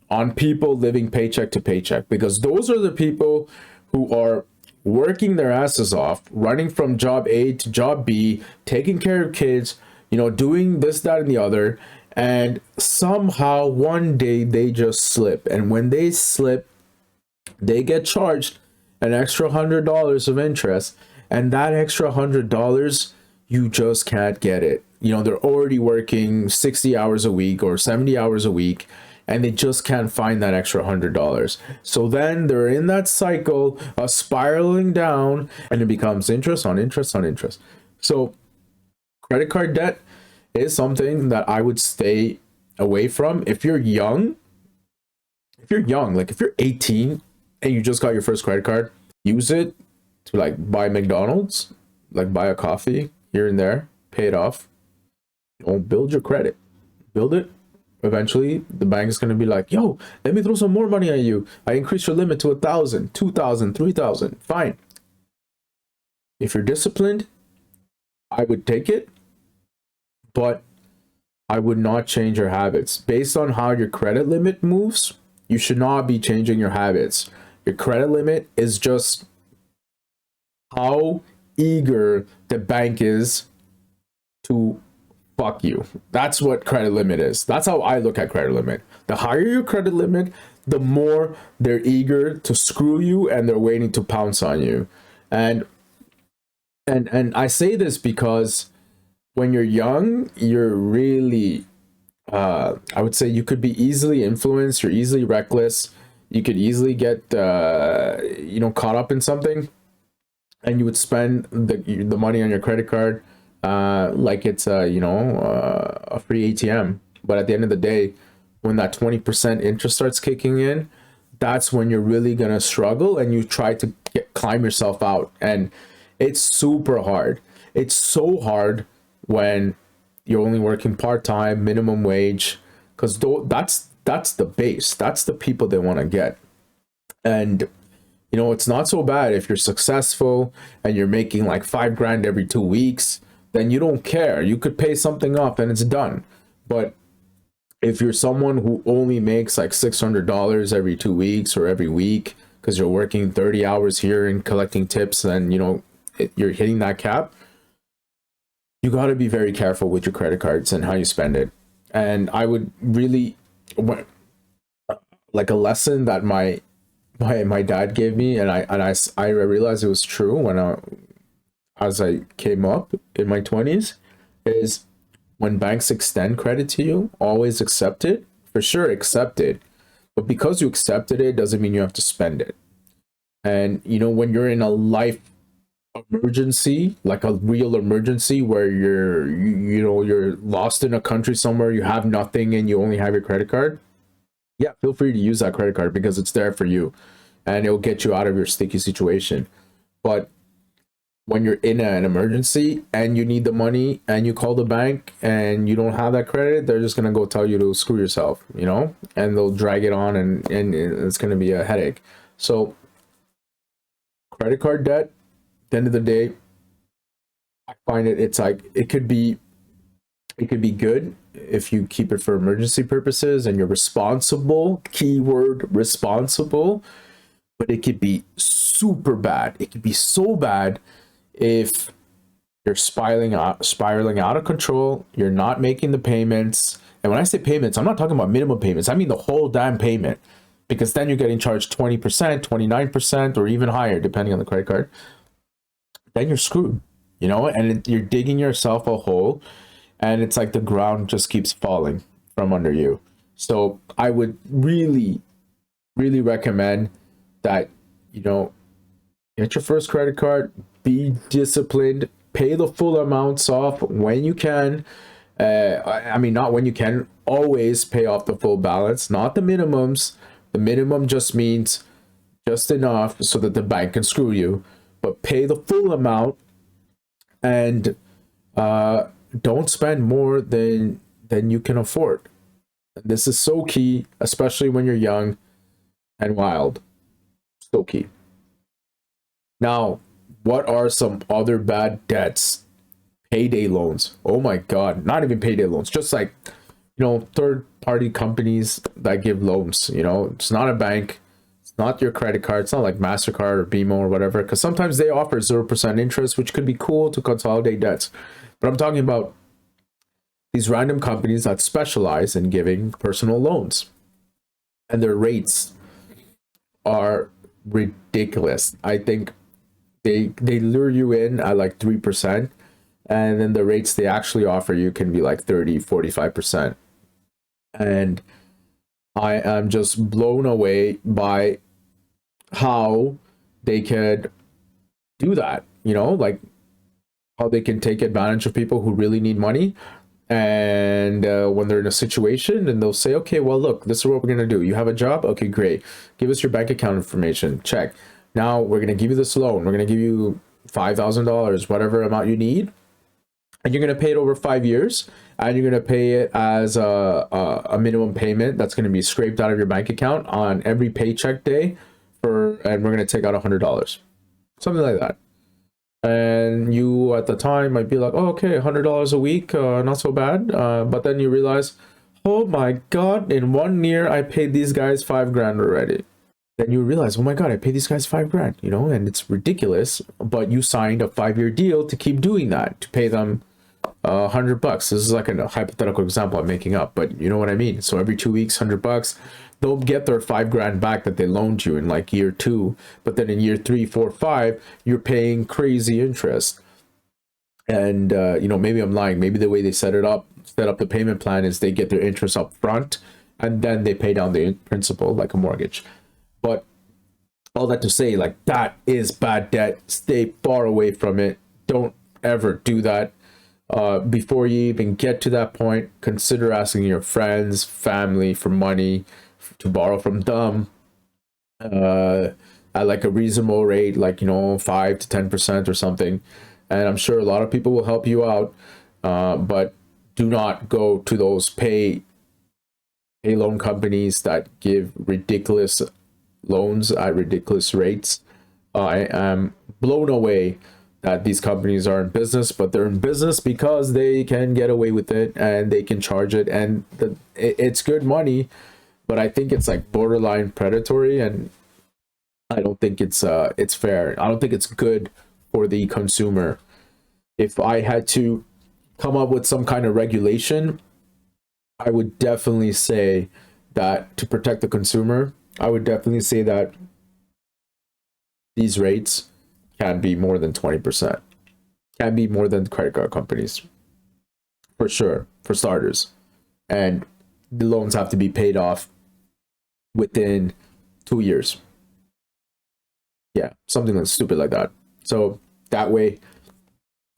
on people living paycheck to paycheck, because those are the people who are working their asses off, running from job A to job B, taking care of kids, doing this, that, and the other, and somehow one day they just slip. And when they slip, they get charged an extra $100 of interest, and that extra $100, you just can't get it. They're already working 60 hours a week or 70 hours a week, and they just can't find that extra $100. So then they're in that cycle of spiraling down, and it becomes interest on interest on interest. So credit card debt is something that I would stay away from. If you're young, like if you're 18 and you just got your first credit card, use it to like buy McDonald's, like buy a coffee here and there, pay it off. Don't build your credit. Build it. Eventually the bank is going to be like, yo, let me throw some more money at you. I increase your limit to 1,000, 2,000, 3,000. Fine. If you're disciplined, I would take it, but I would not change your habits. Based on how your credit limit moves, you should not be changing your habits. Your credit limit is just how eager the bank is to fuck you. That's what credit limit is. That's how I look at credit limit. The higher your credit limit, the more they're eager to screw you and they're waiting to pounce on you. And I say this because when you're young, you're really I would say you could be easily influenced, you're easily reckless, you could easily get caught up in something, and you would spend the money on your credit card like it's a free ATM. But at the end of the day, when that 20% interest starts kicking in, that's when you're really gonna struggle, and you try to climb yourself out. And it's super hard. It's so hard when you're only working part-time, minimum wage, because that's the base. That's the people they want to get. And it's not so bad if you're successful and you're making like $5,000 every 2 weeks. Then you don't care. You could pay something off and it's done. But if you're someone who only makes like $600 every 2 weeks or every week because you're working 30 hours here and collecting tips, and you're hitting that cap, you got to be very careful with your credit cards and how you spend it. And I would really, like a lesson that my dad gave me, and I realized it was true when as I came up in my 20s, is when banks extend credit to you, always accept it. For sure, accept it. But because you accepted it doesn't mean you have to spend it. And when you're in a life emergency, like a real emergency where you're lost in a country somewhere, you have nothing and you only have your credit card, yeah, feel free to use that credit card because it's there for you and it'll get you out of your sticky situation. But when you're in an emergency and you need the money and you call the bank and you don't have that credit, they're just going to go tell you to screw yourself, and they'll drag it on, and it's going to be a headache. So credit card debt, at the end of the day, I find it's like it could be good if you keep it for emergency purposes and you're responsible, keyword responsible, but it could be super bad. It could be so bad if you're spiraling out of control, you're not making the payments. And when I say payments, I'm not talking about minimum payments. I mean the whole damn payment, because then you're getting charged 20%, 29%, or even higher, depending on the credit card. Then you're screwed, and you're digging yourself a hole, and it's like the ground just keeps falling from under you. So I would really, really recommend that, get your first credit card, be disciplined, pay the full amounts off when you can. I mean, not when you can, always pay off the full balance, not the minimums. The minimum just means just enough so that the bank can screw you, but pay the full amount, and don't spend more than you can afford. This is so key, especially when you're young and wild. So key. Now, what are some other bad debts? Payday loans. Oh my God. Not even payday loans. Just like, third party companies that give loans. It's not a bank. It's not your credit card. It's not like MasterCard or BMO or whatever. Because sometimes they offer 0% interest, which could be cool to consolidate debts. But I'm talking about these random companies that specialize in giving personal loans. And their rates are ridiculous. I think they lure you in at like 3%, and then the rates they actually offer you can be like 30-45%. And I am just blown away by how they could do that, like how they can take advantage of people who really need money. And when they're in a situation, and they'll say, okay, well, look, this is what we're going to do. You have a job? Okay, great. Give us your bank account information. Check. Now we're going to give you this loan. We're going to give you $5,000, whatever amount you need. And you're going to pay it over 5 years. And you're going to pay it as a minimum payment that's going to be scraped out of your bank account on every paycheck day. And we're going to take out $100. Something like that. And you at the time might be like, oh, okay, $100 a week, not so bad. But then you realize, oh my God, in 1 year, I paid these guys $5,000 already. Then you realize, oh my God, I paid these guys $5,000, and it's ridiculous. But you signed a 5-year deal to keep doing that, to pay them $100. This is like a hypothetical example I'm making up, but you know what I mean. So every 2 weeks, $100. They'll get their $5,000 back that they loaned you in like year 2, but then in year 3, 4, 5, you're paying crazy interest. And maybe I'm lying. Maybe the way they set up the payment plan is they get their interest up front and then they pay down the principal like a mortgage. But all that to say, like, that is bad debt. Stay far away from it. Don't ever do that. Before you even get to that point, consider asking your friends, family for money to borrow from them at like a reasonable rate, like 5 to 10% or something. And I'm sure a lot of people will help you out, but do not go to those pay loan companies that give ridiculous loans at ridiculous rates. I am blown away that these companies are in business, but they're in business because they can get away with it and they can charge it, and it's good money. But I think it's like borderline predatory, and I don't think it's fair. I don't think it's good for the consumer. If I had to come up with some kind of regulation I would definitely say that to protect the consumer, I would definitely say that these rates can be more than 20%. Can be more than credit card companies, for sure, for starters. And the loans have to be paid off within 2 years. Yeah, something that's stupid like that. So that way,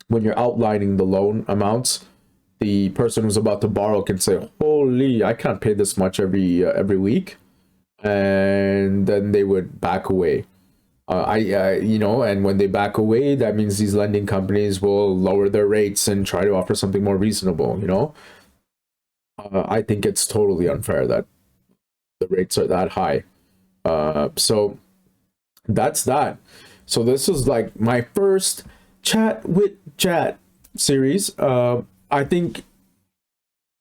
when you're outlining the loan amounts, the person who's about to borrow can say, "Holy, I can't pay this much every week," and then they would back away. And when they back away, that means these lending companies will lower their rates and try to offer something more reasonable. I think it's totally unfair that the rates are that high. So that's that. So this is like my first chat with chat series. I think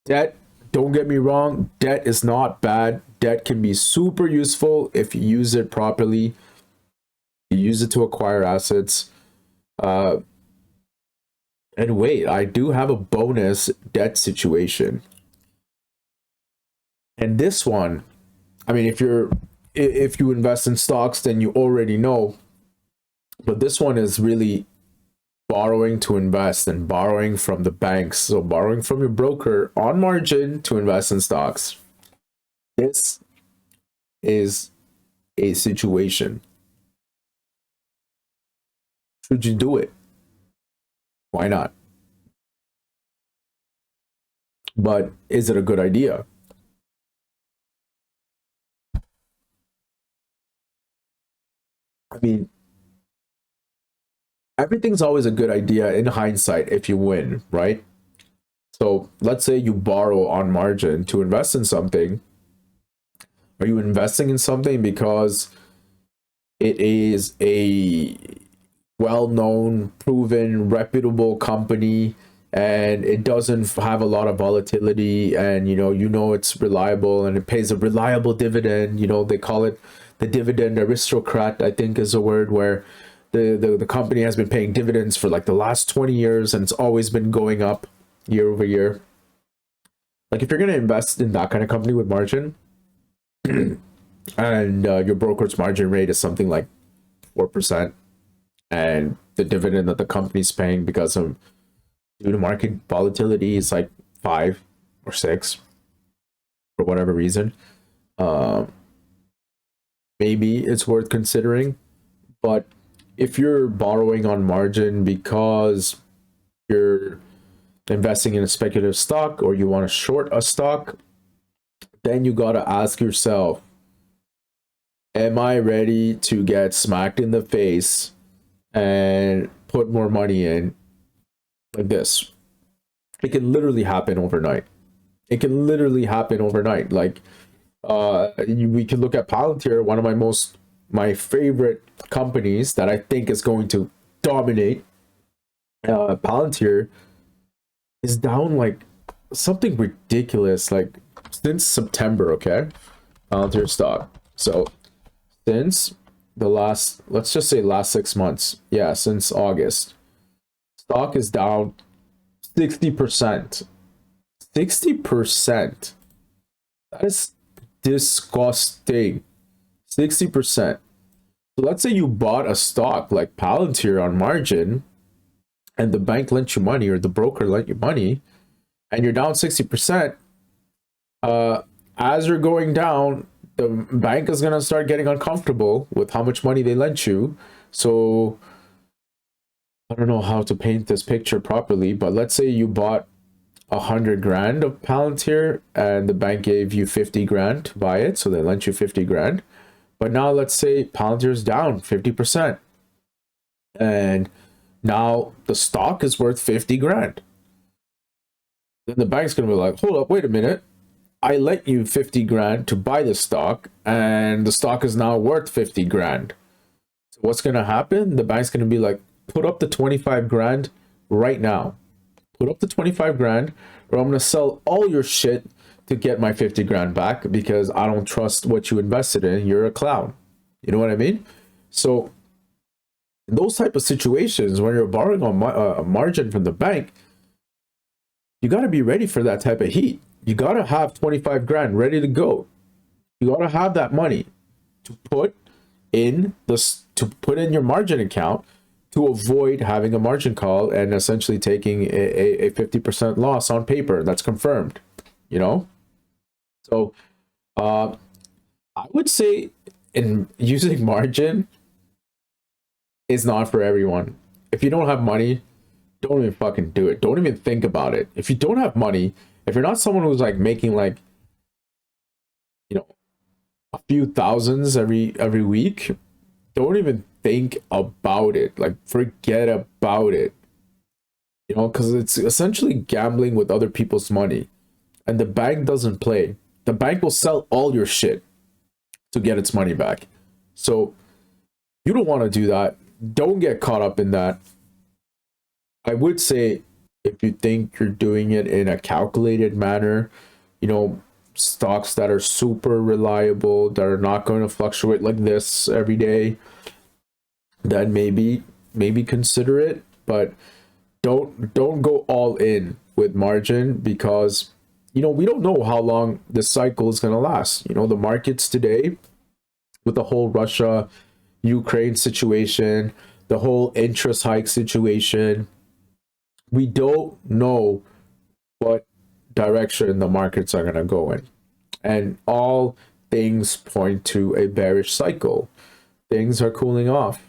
debt, don't get me wrong, debt is not bad. Debt can be super useful if you use it properly. You use it to acquire assets. Uh, and wait, I do have a bonus debt situation. And this one, I mean, if you invest in stocks, then you already know. But this one is really borrowing to invest and borrowing from the banks. So borrowing from your broker on margin to invest in stocks. This is a situation. Should you do it? Why not? But is it a good idea? I mean, everything's always a good idea in hindsight if you win, right? So let's say you borrow on margin to invest in something. Are you investing in something because it is a well-known, proven, reputable company and it doesn't have a lot of volatility, and it's reliable and it pays a reliable dividend? They call it the dividend aristocrat, I think is a word, where the company has been paying dividends for like the last 20 years and it's always been going up year over year. Like if you're going to invest in that kind of company with margin, and your brokerage margin rate is something like 4%, and the dividend that the company's paying because of due to market volatility is like 5 or 6 for whatever reason, maybe it's worth considering. But if you're borrowing on margin because you're investing in a speculative stock or you want to short a stock, then you got to ask yourself, am I ready to get smacked in the face and put more money in like this? It can literally happen overnight. It can literally happen overnight. Like we can look at Palantir, one of my favorite companies that I think is going to dominate. Palantir is down like something ridiculous, like since September. Okay, Palantir stock. So since let's just say last 6 months, yeah, since August, stock is down 60%. 60%. That is disgusting. 60%. So let's say you bought a stock like Palantir on margin and the bank lent you money or the broker lent you money and you're down 60%. As you're going down, the bank is going to start getting uncomfortable with how much money they lent you. So I don't know how to paint this picture properly, but let's say you bought 100 grand of Palantir and the bank gave you 50 grand to buy it. So they lent you 50 grand. But now let's say Palantir's down 50%. And now the stock is worth 50 grand. Then the bank's going to be like, hold up, wait a minute. I lent you 50 grand to buy the stock and the stock is now worth 50 grand. So what's going to happen? The bank's going to be like, put up the 25 grand right now. Put up the 25 grand or I'm going to sell all your shit to get my 50 grand back because I don't trust what you invested in. You're a clown. You know what I mean? So in those type of situations, when you're borrowing on a margin from the bank, you got to be ready for that type of heat. you gotta have 25 grand ready to go. You gotta have that money to put in your margin account to avoid having a margin call and essentially taking a 50% loss on paper that's confirmed, you know? So I would say in using margin is not for everyone. If you don't have money, don't even fucking do it. Don't even think about it. If you don't have money, if you're not someone who's like making like, you know, a few thousands every week, don't even think about it. Like, forget about it. You know, because it's essentially gambling with other people's money. And the bank doesn't play. The bank will sell all your shit to get its money back. So you don't want to do that. Don't get caught up in that. I would say if you think you're doing it in a calculated manner, you know, stocks that are super reliable, that are not going to fluctuate like this every day, then maybe consider it. But don't go all in with margin, because you know, we don't know how long this cycle is going to last. You know, the markets today, with the whole Russia Ukraine situation, the whole interest hike situation, we don't know what direction the markets are going to go in. And all things point to a bearish cycle. Things are cooling off.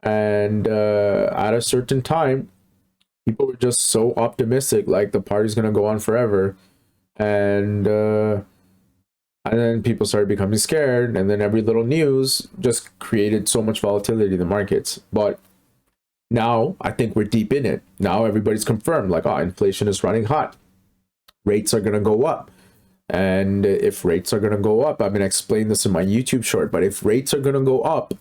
And at a certain time, people were just so optimistic, like the party's going to go on forever. And then people started becoming scared, and then every little news just created so much volatility in the markets. But now I think we're deep in it. Now everybody's confirmed, like, oh, inflation is running hot. Rates are going to go up. And if rates are going to go up, I'm going to explain this in my YouTube short, but if rates are going to go up,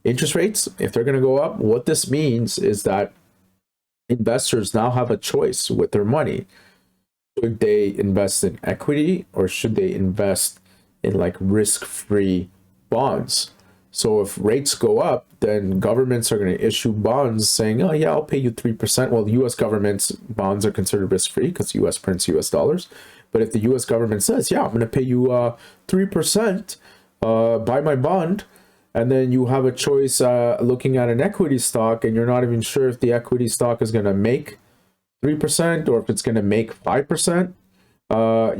interest rates, if they're going to go up, what this means is that investors now have a choice with their money. Should they invest in equity, or should they invest in like risk-free bonds? So if rates go up, then governments are going to issue bonds saying, oh yeah, I'll pay you 3%. Well, US government's bonds are considered risk-free because US prints US dollars. But if the US government says, yeah, I'm going to pay you 3%, buy my bond, and then you have a choice looking at an equity stock, and you're not even sure if the equity stock is going to make 3% or if it's going to make 5%,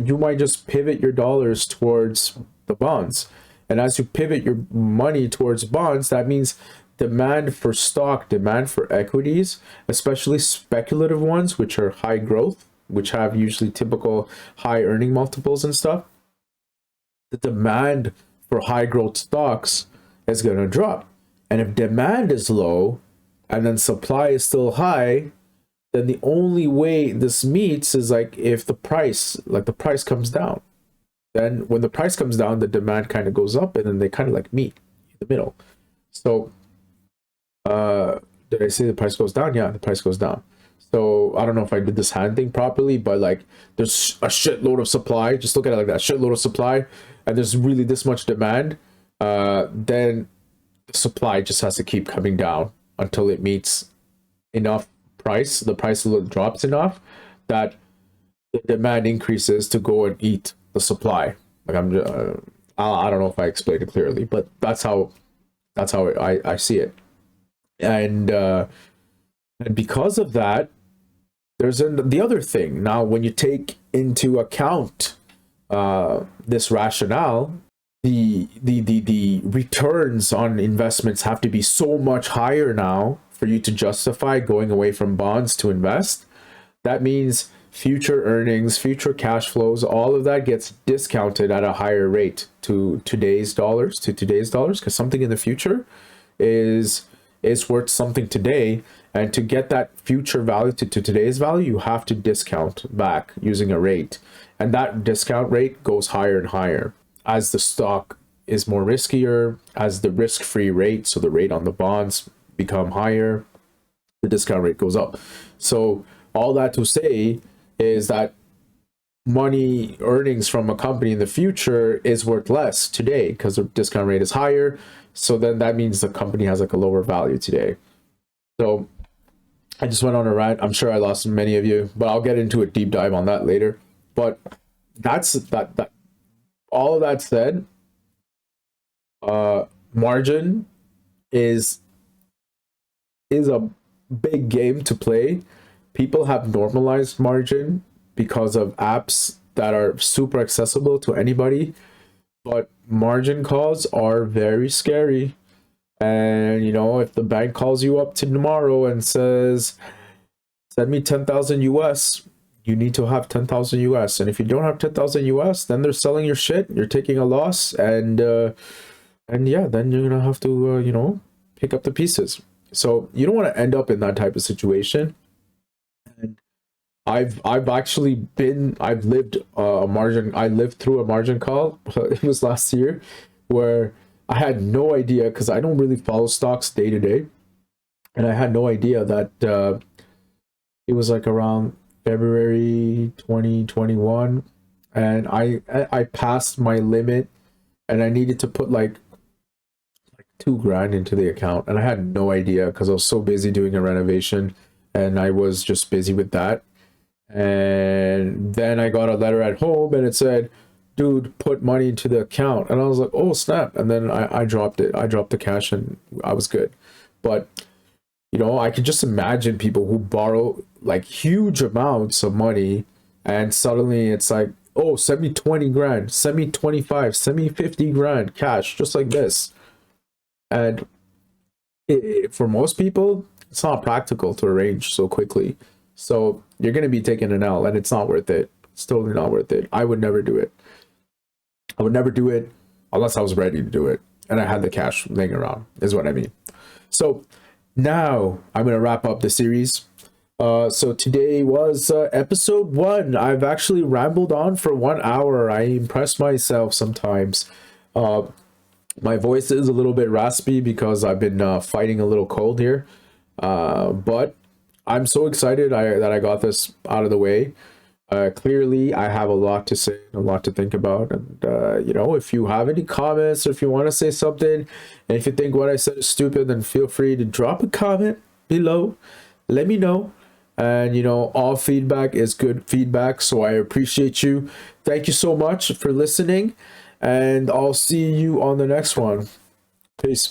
you might just pivot your dollars towards the bonds. And as you pivot your money towards bonds, that means demand for stock, demand for equities, especially speculative ones, which are high growth, which have usually typical high earning multiples and stuff. The demand for high growth stocks is going to drop. And if demand is low and then supply is still high, then the only way this meets is like if the price comes down. Then when the price comes down, the demand kind of goes up, and then they kind of like meet in the middle. So did I say the price goes down? Yeah, the price goes down. So I don't know if I did this hand thing properly, but like there's a shitload of supply. Just look at it like that, shitload of supply, and there's really this much demand. Then the supply just has to keep coming down until it meets enough price. The price drops enough that the demand increases to go and eat the supply. Like I don't know if I explained it clearly, but that's how I see it. And because of that, there's the other thing. Now, when you take into account this rationale, the returns on investments have to be so much higher now for you to justify going away from bonds to invest. That means future earnings, future cash flows, all of that gets discounted at a higher rate to today's dollars, because something in the future is worth something today, and to get that future value to today's value, you have to discount back using a rate, and that discount rate goes higher and higher as the stock is more riskier, as the risk-free rate, so the rate on the bonds become higher, the discount rate goes up. So all that to say is that money earnings from a company in the future is worth less today because the discount rate is higher. So then that means the company has like a lower value today. So I just went on a rant. I'm sure I lost many of you, but I'll get into a deep dive on that later. But that's that all of that said, margin is a big game to play. People have normalized margin because of apps that are super accessible to anybody, but margin calls are very scary. And if the bank calls you up to tomorrow and says, "Send me 10,000 US," you need to have 10,000 US. And if you don't have 10,000 US, then they're selling your shit. You're taking a loss, and yeah, then you're gonna have to pick up the pieces. So you don't want to end up in that type of situation. And I've lived a margin. I lived through a margin call. It was last year, where I had no idea, because I don't really follow stocks day to day, and I had no idea that it was like around February 2021, and I passed my limit, and I needed to put like 2 grand into the account, and I had no idea because I was so busy doing a renovation, and I was just busy with that. And then I got a letter at home, and it said, "Dude, put money into the account." And I was like, "Oh snap!" And then I dropped it. I dropped the cash, and I was good. But I could just imagine people who borrow like huge amounts of money, and suddenly it's like, "Oh, send me 20 grand, send me 25, send me 50 grand cash," just like this. And for most people, it's not practical to arrange so quickly. So you're going to be taking an L, and it's not worth it. It's totally not worth it. I would never do it. I would never do it unless I was ready to do it and I had the cash laying around, is what I mean. So now I'm going to wrap up the series. So today was episode 1. I've actually rambled on for 1 hour. I impress myself sometimes. My voice is a little bit raspy because I've been fighting a little cold here. But I'm so excited that I got this out of the way. Clearly, I have a lot to say, a lot to think about. And, if you have any comments, or if you want to say something, and if you think what I said is stupid, then feel free to drop a comment below. Let me know. And, all feedback is good feedback. So I appreciate you. Thank you so much for listening. And I'll see you on the next one. Peace.